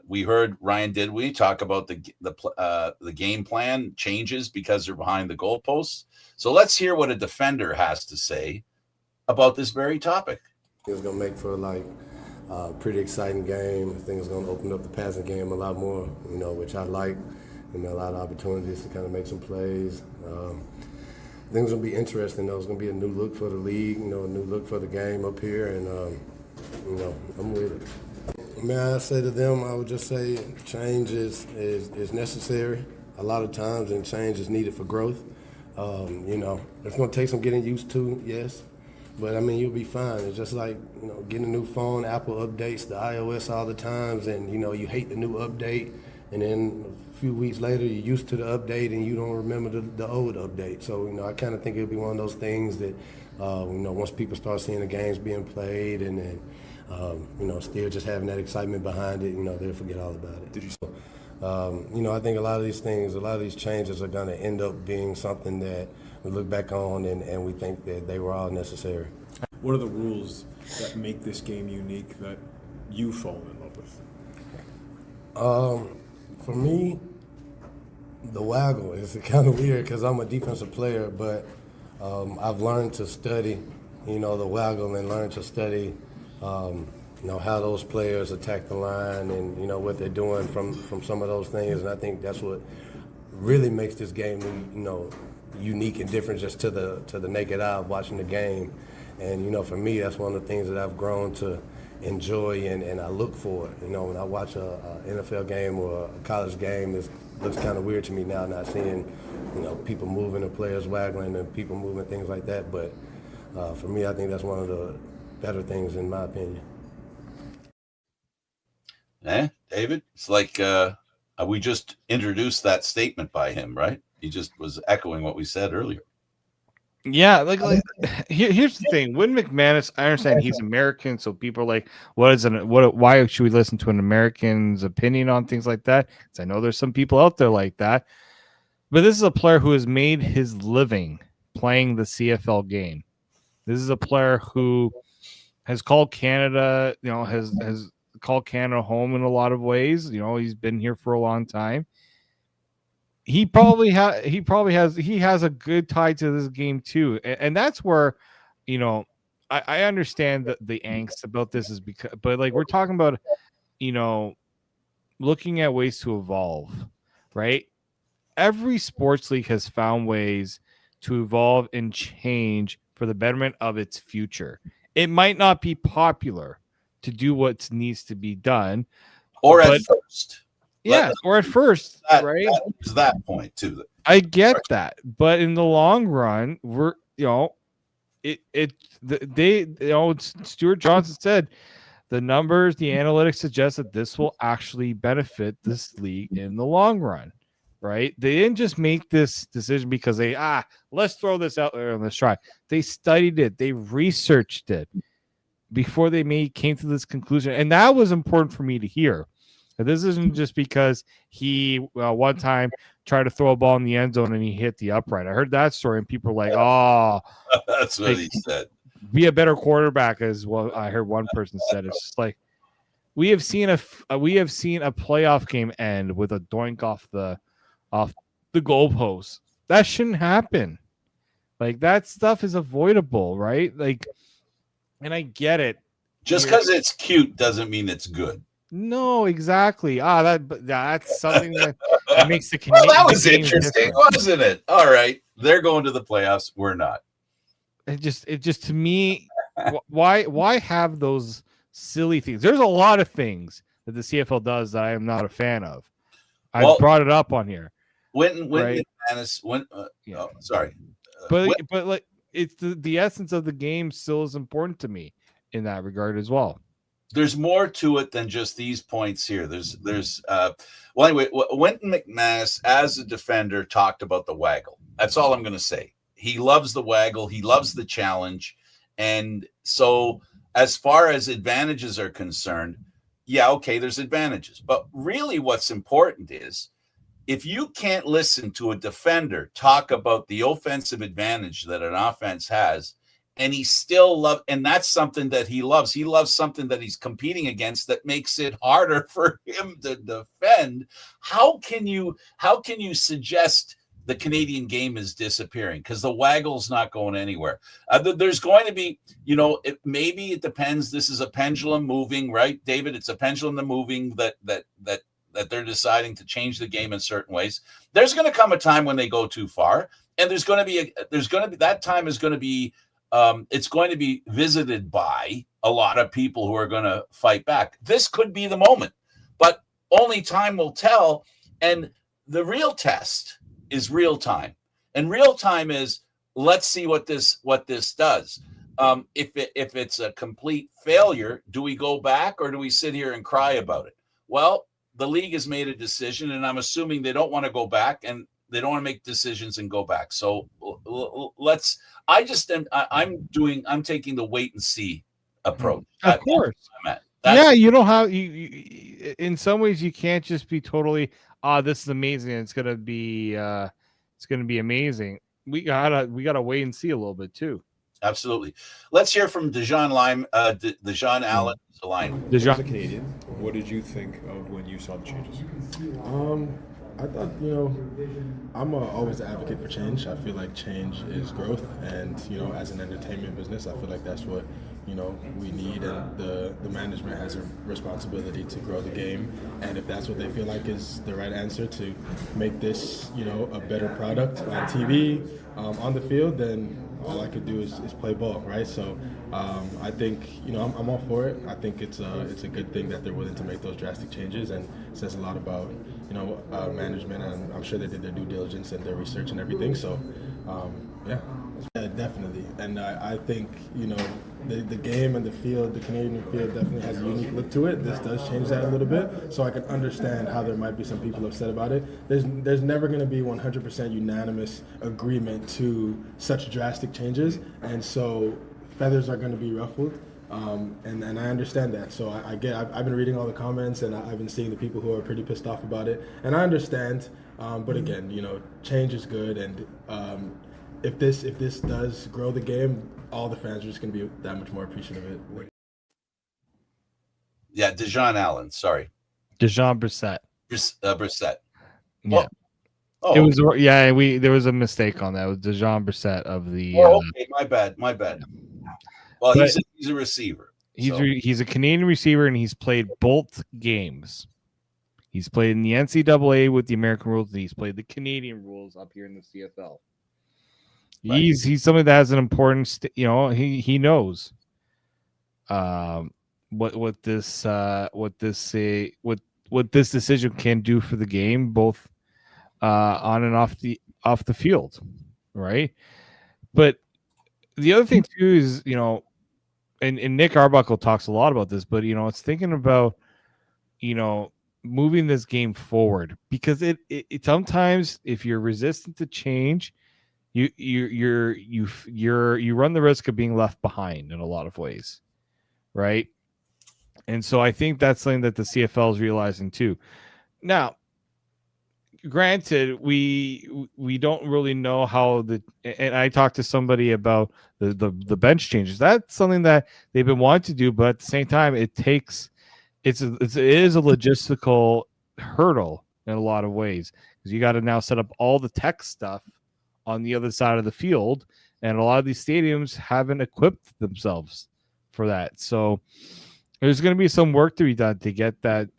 we heard Ryan Dinwiddie talk about the game plan changes because they're behind the goalposts. So let's hear what a defender has to say about this very topic. It's going to make for a pretty exciting game. I think it's going to open up the passing game a lot more, which I like. A lot of opportunities to kind of make some plays. I think it's going to be interesting, though. It's going to be a new look for the league, a new look for the game up here, and, I'm with it. I say to them, I would just say change is necessary a lot of times, and change is needed for growth. It's going to take some getting used to, yes, but you'll be fine. It's just like, getting a new phone. Apple updates the iOS all the times, and you hate the new update, and then a few weeks later you're used to the update and you don't remember the old update. So I kind of think it'll be one of those things that once people start seeing the games being played and then still just having that excitement behind it, they'll forget all about it. I think a lot of these changes are going to end up being something that we look back on and we think that they were all necessary. What are the rules that make this game unique that you fall in love with? For me, the waggle is kind of weird because I'm a defensive player, but I've learned to study, the waggle and learned to study how those players attack the line and, what they're doing from some of those things. And I think that's what really makes this game, unique and different just to the naked eye of watching the game. And, for me, that's one of the things that I've grown to enjoy and I look for. When I watch a NFL game or a college game, it looks kind of weird to me now not seeing, people moving and players waggling and people moving, things like that. But for me, I think that's one of the better things in my opinion. David? It's like we just introduced that statement by him, right? He just was echoing what we said earlier. Yeah, here's the thing. Win McManus, I understand he's American, so people are like, why should we listen to an American's opinion on things like that? Because I know there's some people out there like that. But this is a player who has made his living playing the CFL game. This is a player who has called Canada, has called Canada home in a lot of ways. He's been here for a long time. He has a good tie to this game too, and that's where, I understand that the angst about this is but we're talking about, looking at ways to evolve, right? Every sports league has found ways to evolve and change for the betterment of its future. It might not be popular to do what needs to be done, or at first. Or at first, right? There's that point too. I get that, but in the long run, Stewart Johnston said the numbers, the analytics suggest that this will actually benefit this league in the long run, right? They didn't just make this decision because let's throw this out there and let's try. They studied it, they researched it before they came to this conclusion, and that was important for me to hear. This isn't just because he one time tried to throw a ball in the end zone and he hit the upright. I heard that story and people were like, "Oh, that's what he said." Be a better quarterback, as well. I heard one person said it's just like we have seen a playoff game end with a doink off the goalpost. That shouldn't happen. That stuff is avoidable, right? And I get it. Just because it's cute doesn't mean it's good. No, exactly. That's something that makes the Canadian that was interesting, different. Wasn't it? All right, they're going to the playoffs. We're not. It just to me, why have those silly things? There's a lot of things that the CFL does that I am not a fan of. I brought it up on here. Sorry, but it's the essence of the game still is important to me in that regard as well. There's more to it than just these points here. Anyway, Wynton McManus as a defender talked about the waggle. That's all I'm going to say. He loves the waggle. He loves the challenge. And so as far as advantages are concerned, there's advantages. But really what's important is if you can't listen to a defender talk about the offensive advantage that an offense has, and he still and that's something that he loves. He loves something that he's competing against that makes it harder for him to defend. How can you suggest the Canadian game is disappearing? Because the waggle's not going anywhere. There's going to be, maybe it depends. This is a pendulum moving, right, David? It's a pendulum moving that they're deciding to change the game in certain ways. There's going to come a time when they go too far, and it's going to be visited by a lot of people who are going to fight back. This could be the moment, but only time will tell. And the real test is real time. And real time is, let's see what this does. If it's a complete failure, do we go back or do we sit here and cry about it? Well, the league has made a decision, and I'm assuming they don't want to go back, and they don't want to make decisions and go back. So I'm taking the wait and see approach. Of course. You don't have in some ways you can't just be totally, this is amazing. It's going to be amazing. We gotta wait and see a little bit too. Absolutely. Let's hear from Dejan Allen. As a Canadian, what did you think of when you saw the changes? I thought, I'm always an advocate for change. I feel like change is growth, and as an entertainment business, I feel like that's what we need, and the management has a responsibility to grow the game. And if that's what they feel like is the right answer to make this a better product on TV, on the field, then all I could do is play ball, right? So I think I'm all for it. I think it's a good thing that they're willing to make those drastic changes, and says a lot about management, and I'm sure they did their due diligence and their research and everything. So Yeah, definitely. And I think, the game and the field, the Canadian field definitely has a unique look to it. This does change that a little bit. So I can understand how there might be some people upset about it. There's never going to be 100% unanimous agreement to such drastic changes. And so feathers are going to be ruffled. And I understand that. So I've been reading all the comments, and I've been seeing the people who are pretty pissed off about it. And I understand. But again, change is good. And if this does grow the game, all the fans are just going to be that much more appreciative of it. Yeah, Dejan Allen. Sorry, Dejan Brissett. Brissett. Yeah. Oh, It was there was a mistake on that. It was Dejan Brissett of the. Okay, my bad. Well, But he's a receiver. He's a Canadian receiver, and he's played both games. He's played in the NCAA with the American rules, and he's played the Canadian rules up here in the CFL. Right. He's somebody that has an important, he knows what this decision can do for the game, both on and off the field, right? But the other thing too is, and Nick Arbuckle talks a lot about this, but it's thinking about moving this game forward, because it sometimes, if you're resistant to change, you run the risk of being left behind in a lot of ways, right? And so I think that's something that the CFL is realizing too. Now, granted, we don't really know how and I talked to somebody about the bench changes. That's something that they've been wanting to do, but at the same time, it is a logistical hurdle in a lot of ways, because you got to now set up all the tech stuff on the other side of the field, and a lot of these stadiums haven't equipped themselves for that. So there's going to be some work to be done to get that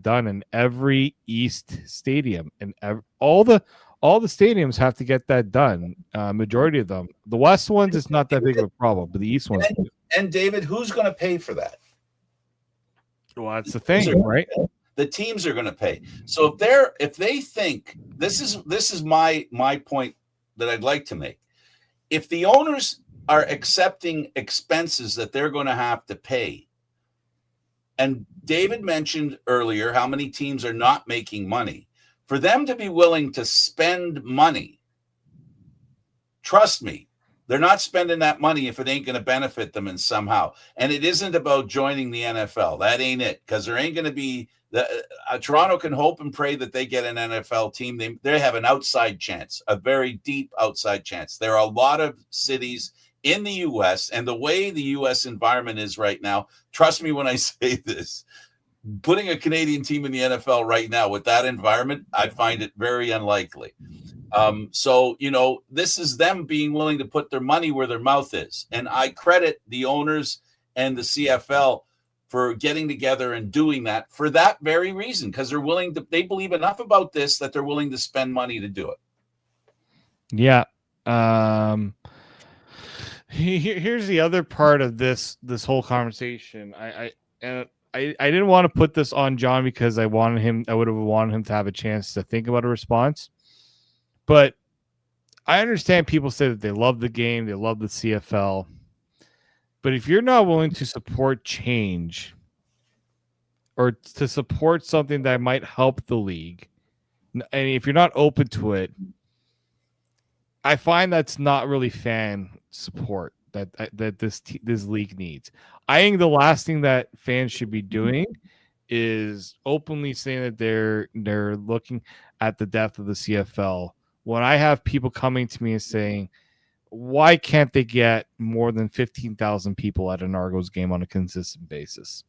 done in every East stadium, and all the stadiums have to get that done. Majority of them. The West ones, it's not that big of a problem, but the East ones. And David, who's going to pay for that? Well, that's the thing, right? The teams are going to pay. So if they think this is my point that I'd like to make. If the owners are accepting expenses that they're going to have to pay, and David mentioned earlier how many teams are not making money, for them to be willing to spend money, trust me, they're not spending that money if it ain't going to benefit them in somehow. And it isn't about joining the NFL. That ain't it, because there ain't going to be Toronto can hope and pray that they get an NFL team. They have an outside chance, a very deep outside chance. There are a lot of cities in the U.S., and the way the U.S. environment is right now, trust me when I say this, putting a Canadian team in the NFL right now with that environment, I find it very unlikely. So, this is them being willing to put their money where their mouth is. And I credit the owners and the CFL for getting together and doing that for that very reason, because they believe enough about this that they're willing to spend money to do it. Yeah. Here's the other part of this whole conversation. I didn't want to put this on John because I would have wanted him to have a chance to think about a response. But I understand people say that they love the game, they love the CFL. But if you're not willing to support change or to support something that might help the league, and if you're not open to it, I find that's not really fan support that this league needs. I think the last thing that fans should be doing is openly saying that they're looking at the depth of the CFL. When I have people coming to me and saying, why can't they get more than 15,000 people at an Argos game on a consistent basis?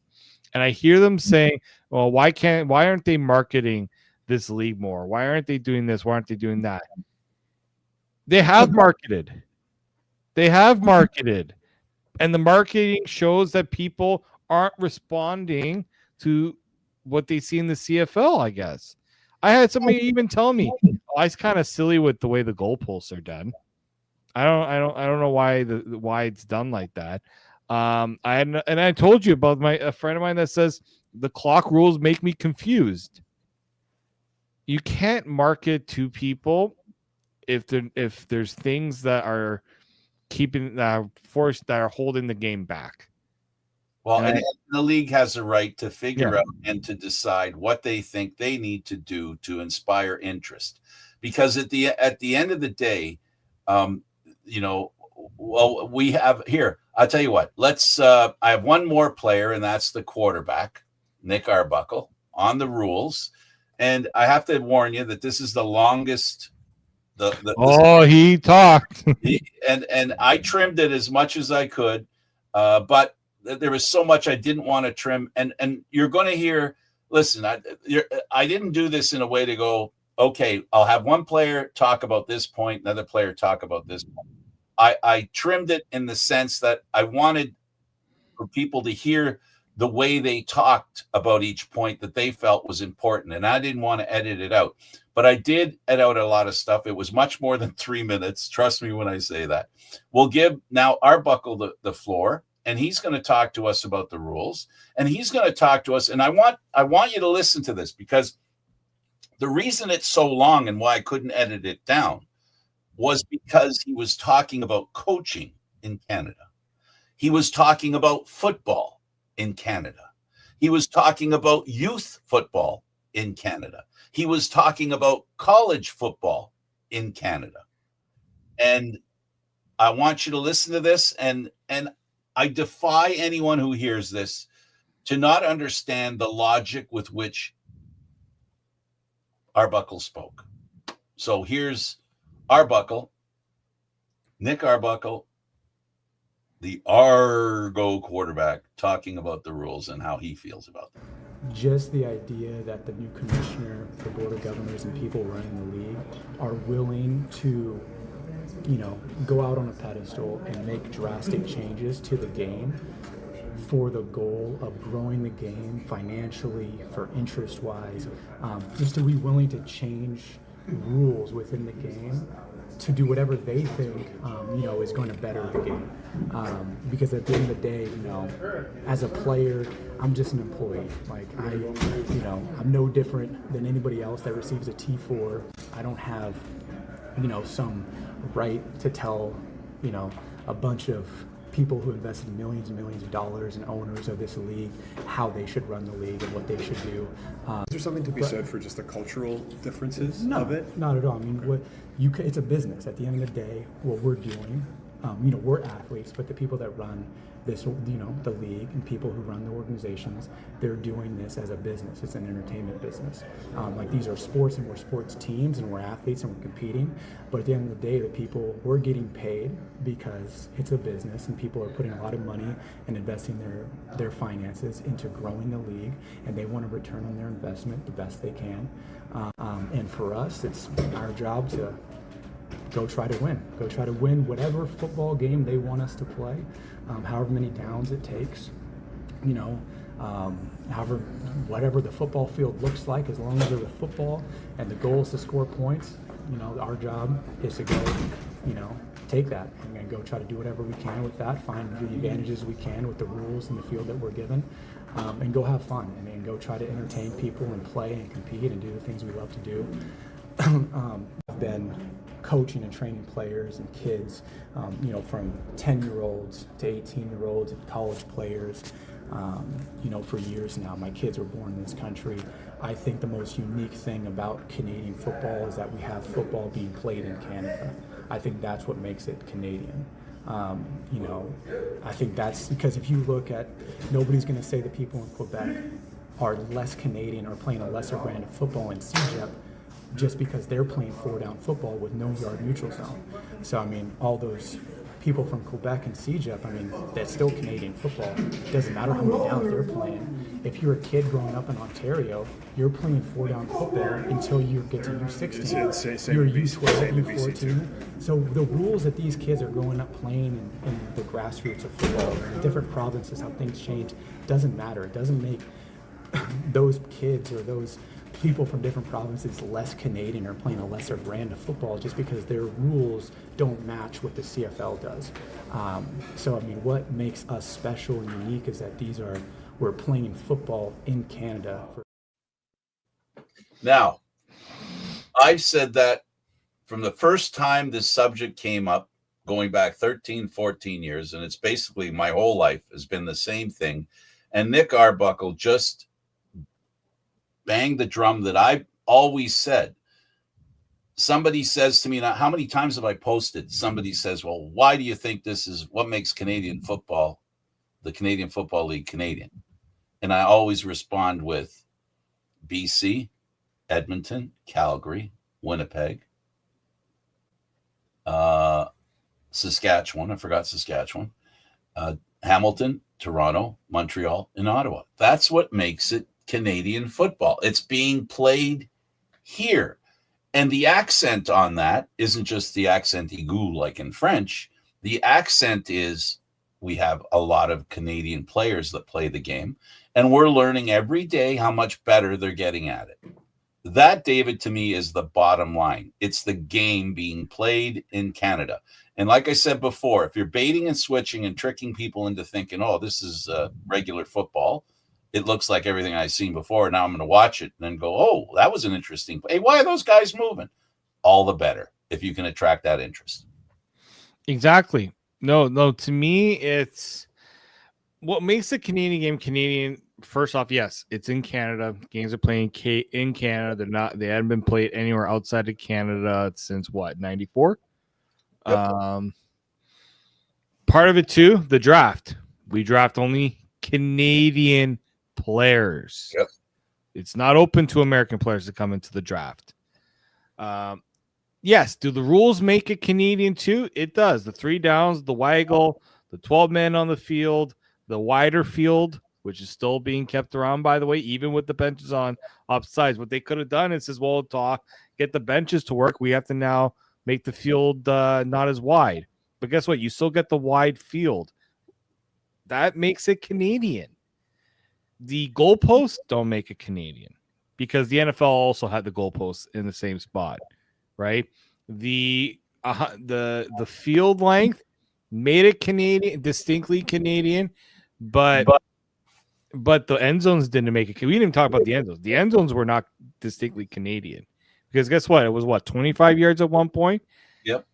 And I hear them saying, well, why aren't they marketing this league more? Why aren't they doing this? Why aren't they doing that? They have marketed. And the marketing shows that people aren't responding to what they see in the CFL, I guess. I had somebody even tell me, oh, it's kind of silly with the way the goalposts are done. I don't know why it's done like that. I told you about a friend of mine that says the clock rules make me confused. You can't market to people if there's things that are keeping force that are holding the game back. Well, and the league has a right to figure Yeah. out and to decide what they think they need to do to inspire interest. Because at the end of the day, you know, well, we have here. I'll tell you what. Let's. I have one more player, and that's the quarterback, Nick Arbuckle, on the rules. And I have to warn you that this is the longest. He talked, and I trimmed it as much as I could, but there was so much I didn't want to trim. And you're going to hear. Listen, I didn't do this in a way to go, okay, I'll have one player talk about this point, another player talk about this point. I trimmed it in the sense that I wanted for people to hear the way they talked about each point that they felt was important. And I didn't want to edit it out. But I did edit out a lot of stuff. It was much more than 3 minutes. Trust me when I say that. We'll give now Arbuckle the floor, and he's going to talk to us about the rules. And he's going to talk to us. And I want you to listen to this, because the reason it's so long and why I couldn't edit it down was because he was talking about coaching in Canada. He was talking about football in Canada. He was talking about youth football in Canada. He was talking about college football in Canada. And I want you to listen to this. And I defy anyone who hears this to not understand the logic with which Arbuckle spoke. So here's Arbuckle, Nick Arbuckle, the Argo quarterback, talking about the rules and how he feels about them. Just the idea that the new commissioner, the board of governors, and people running the league are willing to, go out on a pedestal and make drastic changes to the game for the goal of growing the game financially, for interest-wise, just to be willing to change rules within the game to do whatever they think, is going to better the game. Because at the end of the day, as a player, I'm just an employee. Like I'm no different than anybody else that receives a T4. I don't have, some right to tell, a bunch of people who invested millions and millions of dollars and owners of this league how they should run the league and what they should do. Is there something to be said for just the cultural differences of it? Not at all. I mean, it's a business. At the end of the day, what we're doing, we're athletes, but the people that run this, the league and people who run the organizations, they're doing this as a business. It's an entertainment business. These are sports, and we're sports teams, and we're athletes, and we're competing. But at the end of the day, the people, we're getting paid because it's a business, and people are putting a lot of money and investing their finances into growing the league, and they want to return on their investment the best they can. And for us, it's our job to go try to win whatever football game they want us to play, however many downs it takes, whatever the football field looks like, as long as there's a football and the goal is to score points. Our job is to go, take that and go try to do whatever we can with that, find the advantages we can with the rules and the field that we're given, and go have fun and go try to entertain people and play and compete and do the things we love to do. I've been coaching and training players and kids, from 10-year-olds to 18-year-olds and college players, for years now. My kids were born in this country. I think the most unique thing about Canadian football is that we have football being played in Canada. I think that's what makes it Canadian. I think that's because if you look at, nobody's going to say the people in Quebec are less Canadian or playing a lesser brand of football in CJEP just because they're playing 4-down football with no yard neutral zone. So, all those people from Quebec and CJEP, that's still Canadian football. It doesn't matter how many downs they're playing. If you're a kid growing up in Ontario, you're playing 4-down football until you get to U16. You're U12, U14. So the rules that these kids are growing up playing in the grassroots of football, in different provinces, how things change, doesn't matter. It doesn't make those kids or those people from different provinces less Canadian or playing a lesser brand of football just because their rules don't match what the CFL does. What makes us special and unique is that we're playing football in Canada. Now, I've said that from the first time this subject came up going back 13, 14 years, and it's basically my whole life has been the same thing. And Nick Arbuckle just banged the drum that I always said. Somebody says to me, now, how many times have I posted? Somebody says, well, why do you think this is what makes Canadian football, the Canadian Football League, Canadian? And I always respond with BC, Edmonton, Calgary, Winnipeg, Saskatchewan. I forgot Saskatchewan. Hamilton, Toronto, Montreal, and Ottawa. That's what makes it Canadian football. It's being played here. And the accent on that isn't just the accent aigu like in French. The accent is we have a lot of Canadian players that play the game, and we're learning every day how much better they're getting at it. That, David, to me is the bottom line. It's the game being played in Canada. And like I said before, if you're baiting and switching and tricking people into thinking, oh, this is regular football, it looks like everything I've seen before. Now I'm going to watch it and then go, oh, that was an interesting play. Hey, why are those guys moving? All the better if you can attract that interest. Exactly. No, to me, it's what makes the Canadian game Canadian. First off, yes, it's in Canada. Games are playing in Canada. They haven't been played anywhere outside of Canada since what, 94? Yep. Part of it too, the draft. We draft only Canadian players. Yep. It's not open to American players to come into the draft. Yes, do the rules make it Canadian too? It does. The 3 downs, the waggle, the 12 men on the field, the wider field, which is still being kept around, by the way, even with the benches on opposite sides. What they could have done is says, well, to get the benches to work, we have to now make the field not as wide. But guess what? You still get the wide field. That makes it Canadian. The goalposts don't make it Canadian because the NFL also had the goalposts in the same spot, right? The field length made it Canadian, distinctly Canadian, but the end zones didn't make it. We didn't even talk about the end zones. The end zones were not distinctly Canadian because guess what? It was 25 yards at one point. Yep.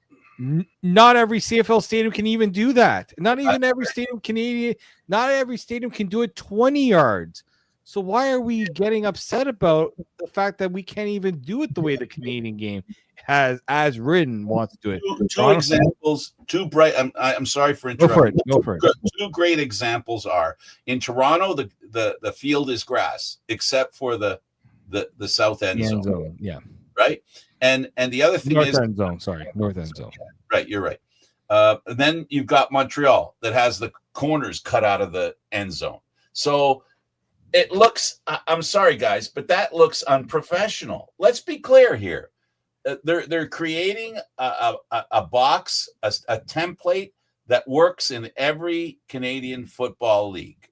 Not every CFL stadium can even do that. Not even every stadium Canadian. Not every stadium can do it 20 yards. So why are we getting upset about the fact that we can't even do it the way the Canadian game has, as written, wants to do it? Two examples. I'm sorry for interrupting. Go for it. Two great examples are in Toronto. The field is grass except for the south end zone. Yeah. Right. And the other thing is north end zone. Right. You're right. Then you've got Montreal that has the corners cut out of the end zone. So it looks, I'm sorry, guys, but that looks unprofessional. Let's be clear here. They're creating a box, a template that works in every Canadian Football League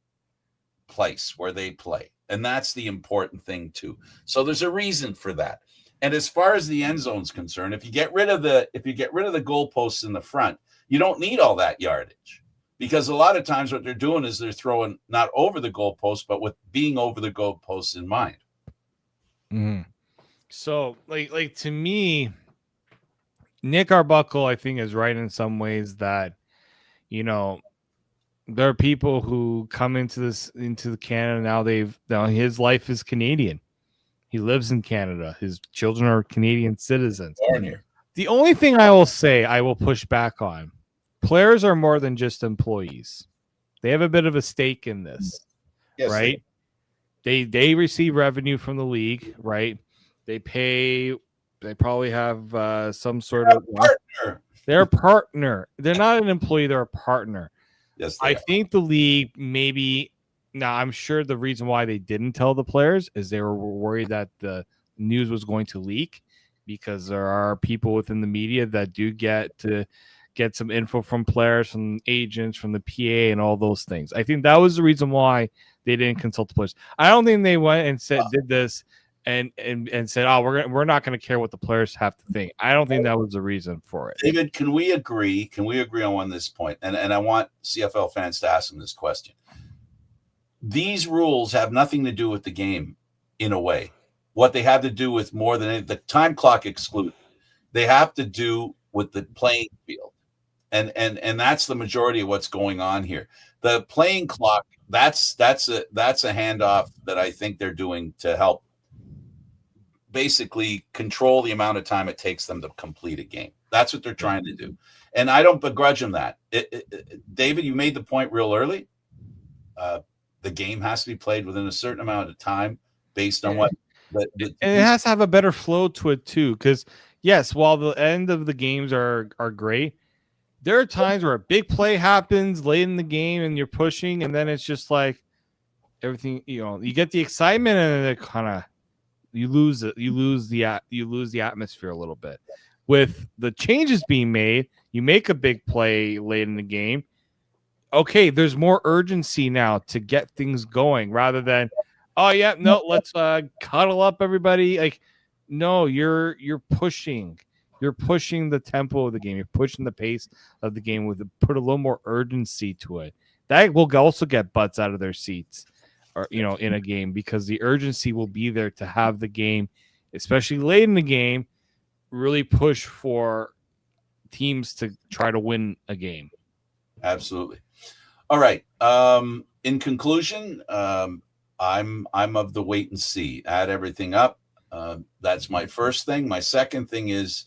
place where they play. And that's the important thing, too. So there's a reason for that. And as far as the end zone is concerned, if you get rid of the goalposts in the front, you don't need all that yardage. Because a lot of times what they're doing is they're throwing not over the goalpost, but with being over the goalposts in mind. Mm-hmm. So, like to me, Nick Arbuckle, I think, is right in some ways that, there are people who come into Canada now. His life is Canadian. He lives in Canada. His children are Canadian citizens. The only thing I will say, I will push back on. Players are more than just employees. They have a bit of a stake in this, right? They receive revenue from the league, right? They probably have some sort of partner. They're a partner. They're not an employee. They're a partner. Yes, I think the league maybe. Now, I'm sure the reason why they didn't tell the players is they were worried that the news was going to leak because there are people within the media that do get some info from players, from agents, from the PA and all those things. I think that was the reason why they didn't consult the players. I don't think they went and did this and said, oh, we're not going to care what the players have to think. I don't think that was the reason for it. David, can we agree on this point? And I want CFL fans to ask them this question. These rules have nothing to do with the game in a way. What they have to do with more than the time clock excluded, they have to do with the playing field. And that's the majority of what's going on here. The playing clock, that's a handoff that I think they're doing to help basically control the amount of time it takes them to complete a game. That's what they're trying to do. And I don't begrudge them that. David, you made the point real early. The game has to be played within a certain amount of time based on what. And it has to have a better flow to it too. Because yes, while the end of the games are great, there are times where a big play happens late in the game and you're pushing, and then it's just like everything, you get the excitement and then it kind of you lose it. You lose the atmosphere a little bit. With the changes being made, you make a big play late in the game. Okay, there's more urgency now to get things going rather than, oh yeah, no, let's cuddle up everybody. Like, no, you're pushing. You're pushing the tempo of the game. You're pushing the pace of the game put a little more urgency to it. That will also get butts out of their seats, or in a game, because the urgency will be there to have the game, especially late in the game, really push for teams to try to win a game. Absolutely. All right. In conclusion, I'm of the wait and see. Add everything up. That's my first thing. My second thing is,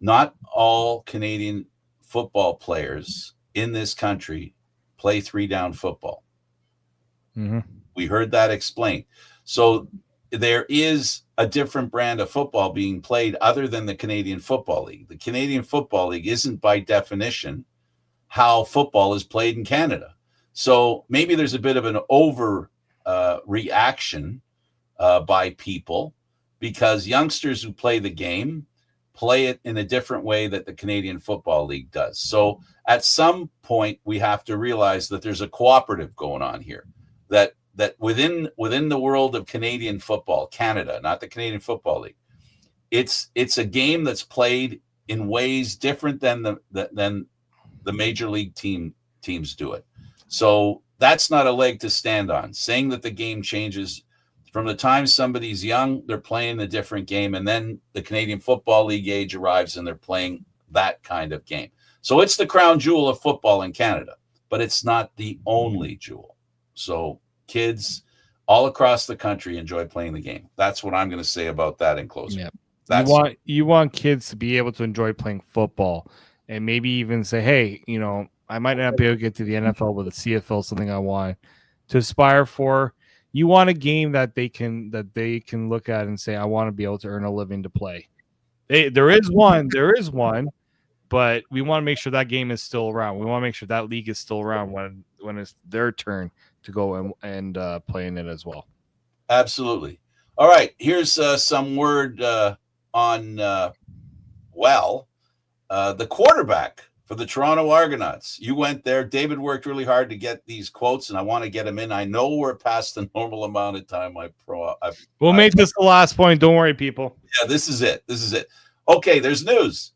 not all Canadian football players in this country play 3-down football. Mm-hmm. We heard that explained. So there is a different brand of football being played other than the Canadian Football League. The Canadian Football League isn't by definition how football is played in Canada. So maybe there's a bit of an reaction by people, because youngsters who play the game play it in a different way that the Canadian Football League does. So at some point, we have to realize that there's a cooperative going on here, that within the world of Canadian football, Canada, not the Canadian Football League, it's a game that's played in ways different than the major league teams do it. So that's not a leg to stand on. Saying that the game changes from the time somebody's young, they're playing a different game, and then the Canadian Football League age arrives and they're playing that kind of game. So it's the crown jewel of football in Canada, but it's not the only jewel. So kids all across the country enjoy playing the game. That's what I'm going to say about that in closing. Yeah. You want kids to be able to enjoy playing football, and maybe even say, hey, I might not be able to get to the NFL, but the CFL is something I want to aspire for. You want a game that they can look at and say, I want to be able to earn a living to play. There is one, but we want to make sure that game is still around. We want to make sure that league is still around when it's their turn to go and play in it as well. Absolutely. All right. Here's some word on the quarterback for the Toronto Argonauts. You went there. David worked really hard to get these quotes, and I want to get them in. I know we're past the normal amount of time. We'll make this the last point. Don't worry, people. Yeah, this is it. Okay, there's news.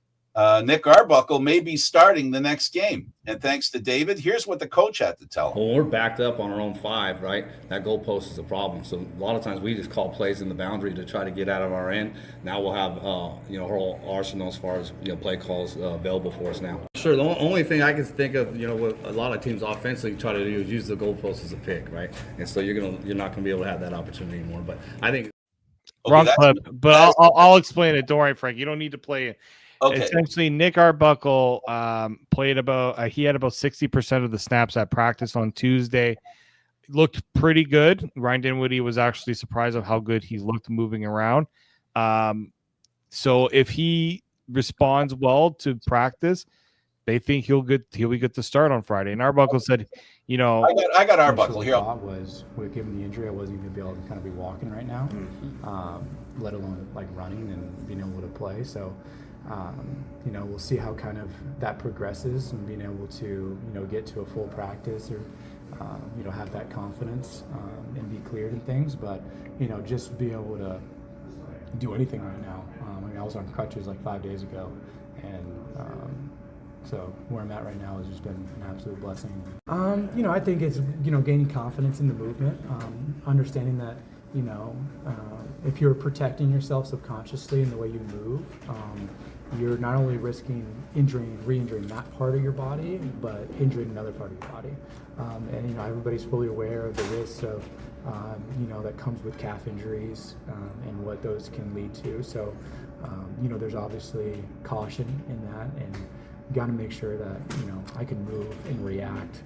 Nick Arbuckle may be starting the next game. And thanks to David, here's what the coach had to tell him. When we're backed up on our own 5, right, that goalpost is a problem. So a lot of times we just call plays in the boundary to try to get out of our end. Now we'll have, our whole arsenal as far as, play calls available for us now. Sure, the only thing I can think of, what a lot of teams offensively try to do is use the goalpost as a pick, right? And so you're not going to be able to have that opportunity anymore. But I think... Wrong clip, but I'll explain it. Don't worry, Frank. You don't need to play it. Okay. Essentially, Nick Arbuckle played he had about 60% of the snaps at practice on Tuesday. Looked pretty good. Ryan Dinwiddie was actually surprised of how good he looked moving around. So if he responds well to practice, they think he'll be good to start on Friday. And Arbuckle said, I got Arbuckle here. Given the injury, I wasn't even going to be able to kind of be walking right now, let alone like running and being able to play. So. We'll see how kind of that progresses and being able to, get to a full practice or, have that confidence and be cleared and things. But, just be able to do anything right now. I was on crutches like 5 days ago. And so where I'm at right now has just been an absolute blessing. I think it's, gaining confidence in the movement, understanding that, you know, if you're protecting yourself subconsciously in the way you move, you're not only risking injuring, re-injuring that part of your body, but injuring another part of your body. And, you know, everybody's fully aware of the risks of, you know, that comes with calf injuries and what those can lead to. So, you know, there's obviously caution in that, and you got to make sure that, you know, I can move and react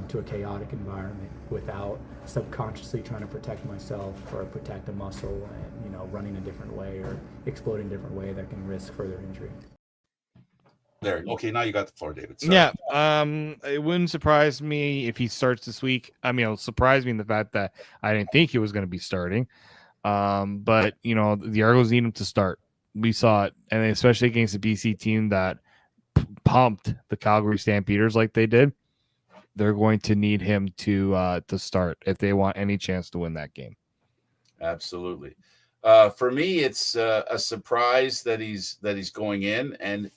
to a chaotic environment without subconsciously trying to protect myself or protect a muscle and, you know, running a different way or exploding a different way that can risk further injury. There. Okay, now you got the floor, David. Sorry. Yeah. It wouldn't surprise me if he starts this week. I mean, it'll surprise me in the fact that I didn't think he was going to be starting. But, you know, the Argos need him to start. We saw it, and especially against the BC team that pumped the Calgary Stampeders like they did. They're going to need him to start if they want any chance to win that game. Absolutely. For me, it's a surprise that he's going in, and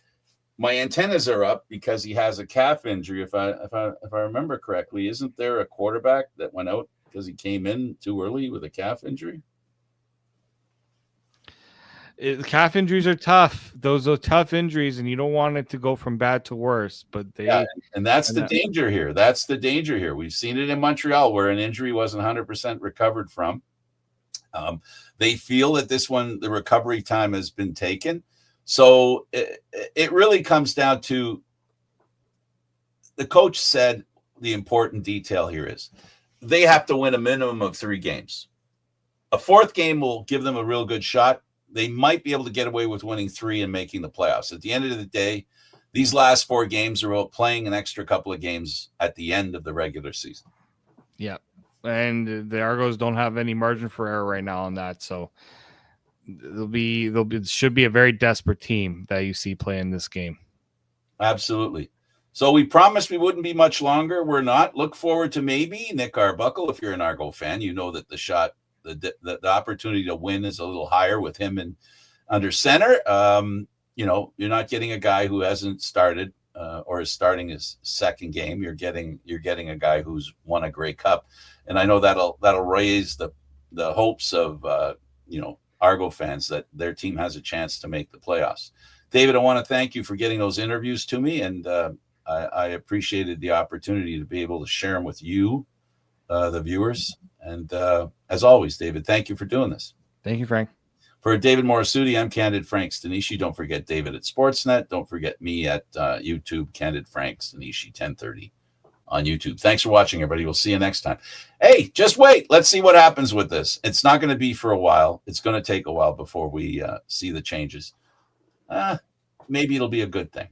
my antennas are up because he has a calf injury. If I remember correctly, isn't there a quarterback that went out because he came in too early with a calf injury? Calf injuries are tough. Those are tough injuries, and you don't want it to go from bad to worse. But and that's the danger here. That's the danger here. We've seen it in Montreal where an injury wasn't 100% recovered from. They feel that this one, the recovery time has been taken. So it really comes down to, the coach said the important detail here is they have to win a minimum of 3 games. A 4th game will give them a real good shot. They might be able to get away with winning 3 and making the playoffs. At the end of the day, these last 4 games are about playing an extra couple of games at the end of the regular season. Yeah. And the Argos don't have any margin for error right now on that. So it should be a very desperate team that you see playing this game. Absolutely. So we promised we wouldn't be much longer. We're not. Look forward to maybe Nick Arbuckle. If you're an Argo fan, you know that the opportunity to win is a little higher with him in under center. You know, you're not getting a guy who hasn't started or is starting his 2nd game. You're getting a guy who's won a Grey Cup, and I know that'll raise the hopes of you know, Argo fans that their team has a chance to make the playoffs. David, I want to thank you for getting those interviews to me, and I appreciated the opportunity to be able to share them with you, the viewers. And as always, David, thank you for doing this. Thank you, Frank. For David Morisuti, I'm Candid Frank Stanishi. Don't forget David at Sportsnet. Don't forget me at YouTube, Candid Frank Stanishi 1030 on YouTube. Thanks for watching, everybody. We'll see you next time. Hey, just wait. Let's see what happens with this. It's not going to be for a while. It's going to take a while before we see the changes. Maybe it'll be a good thing.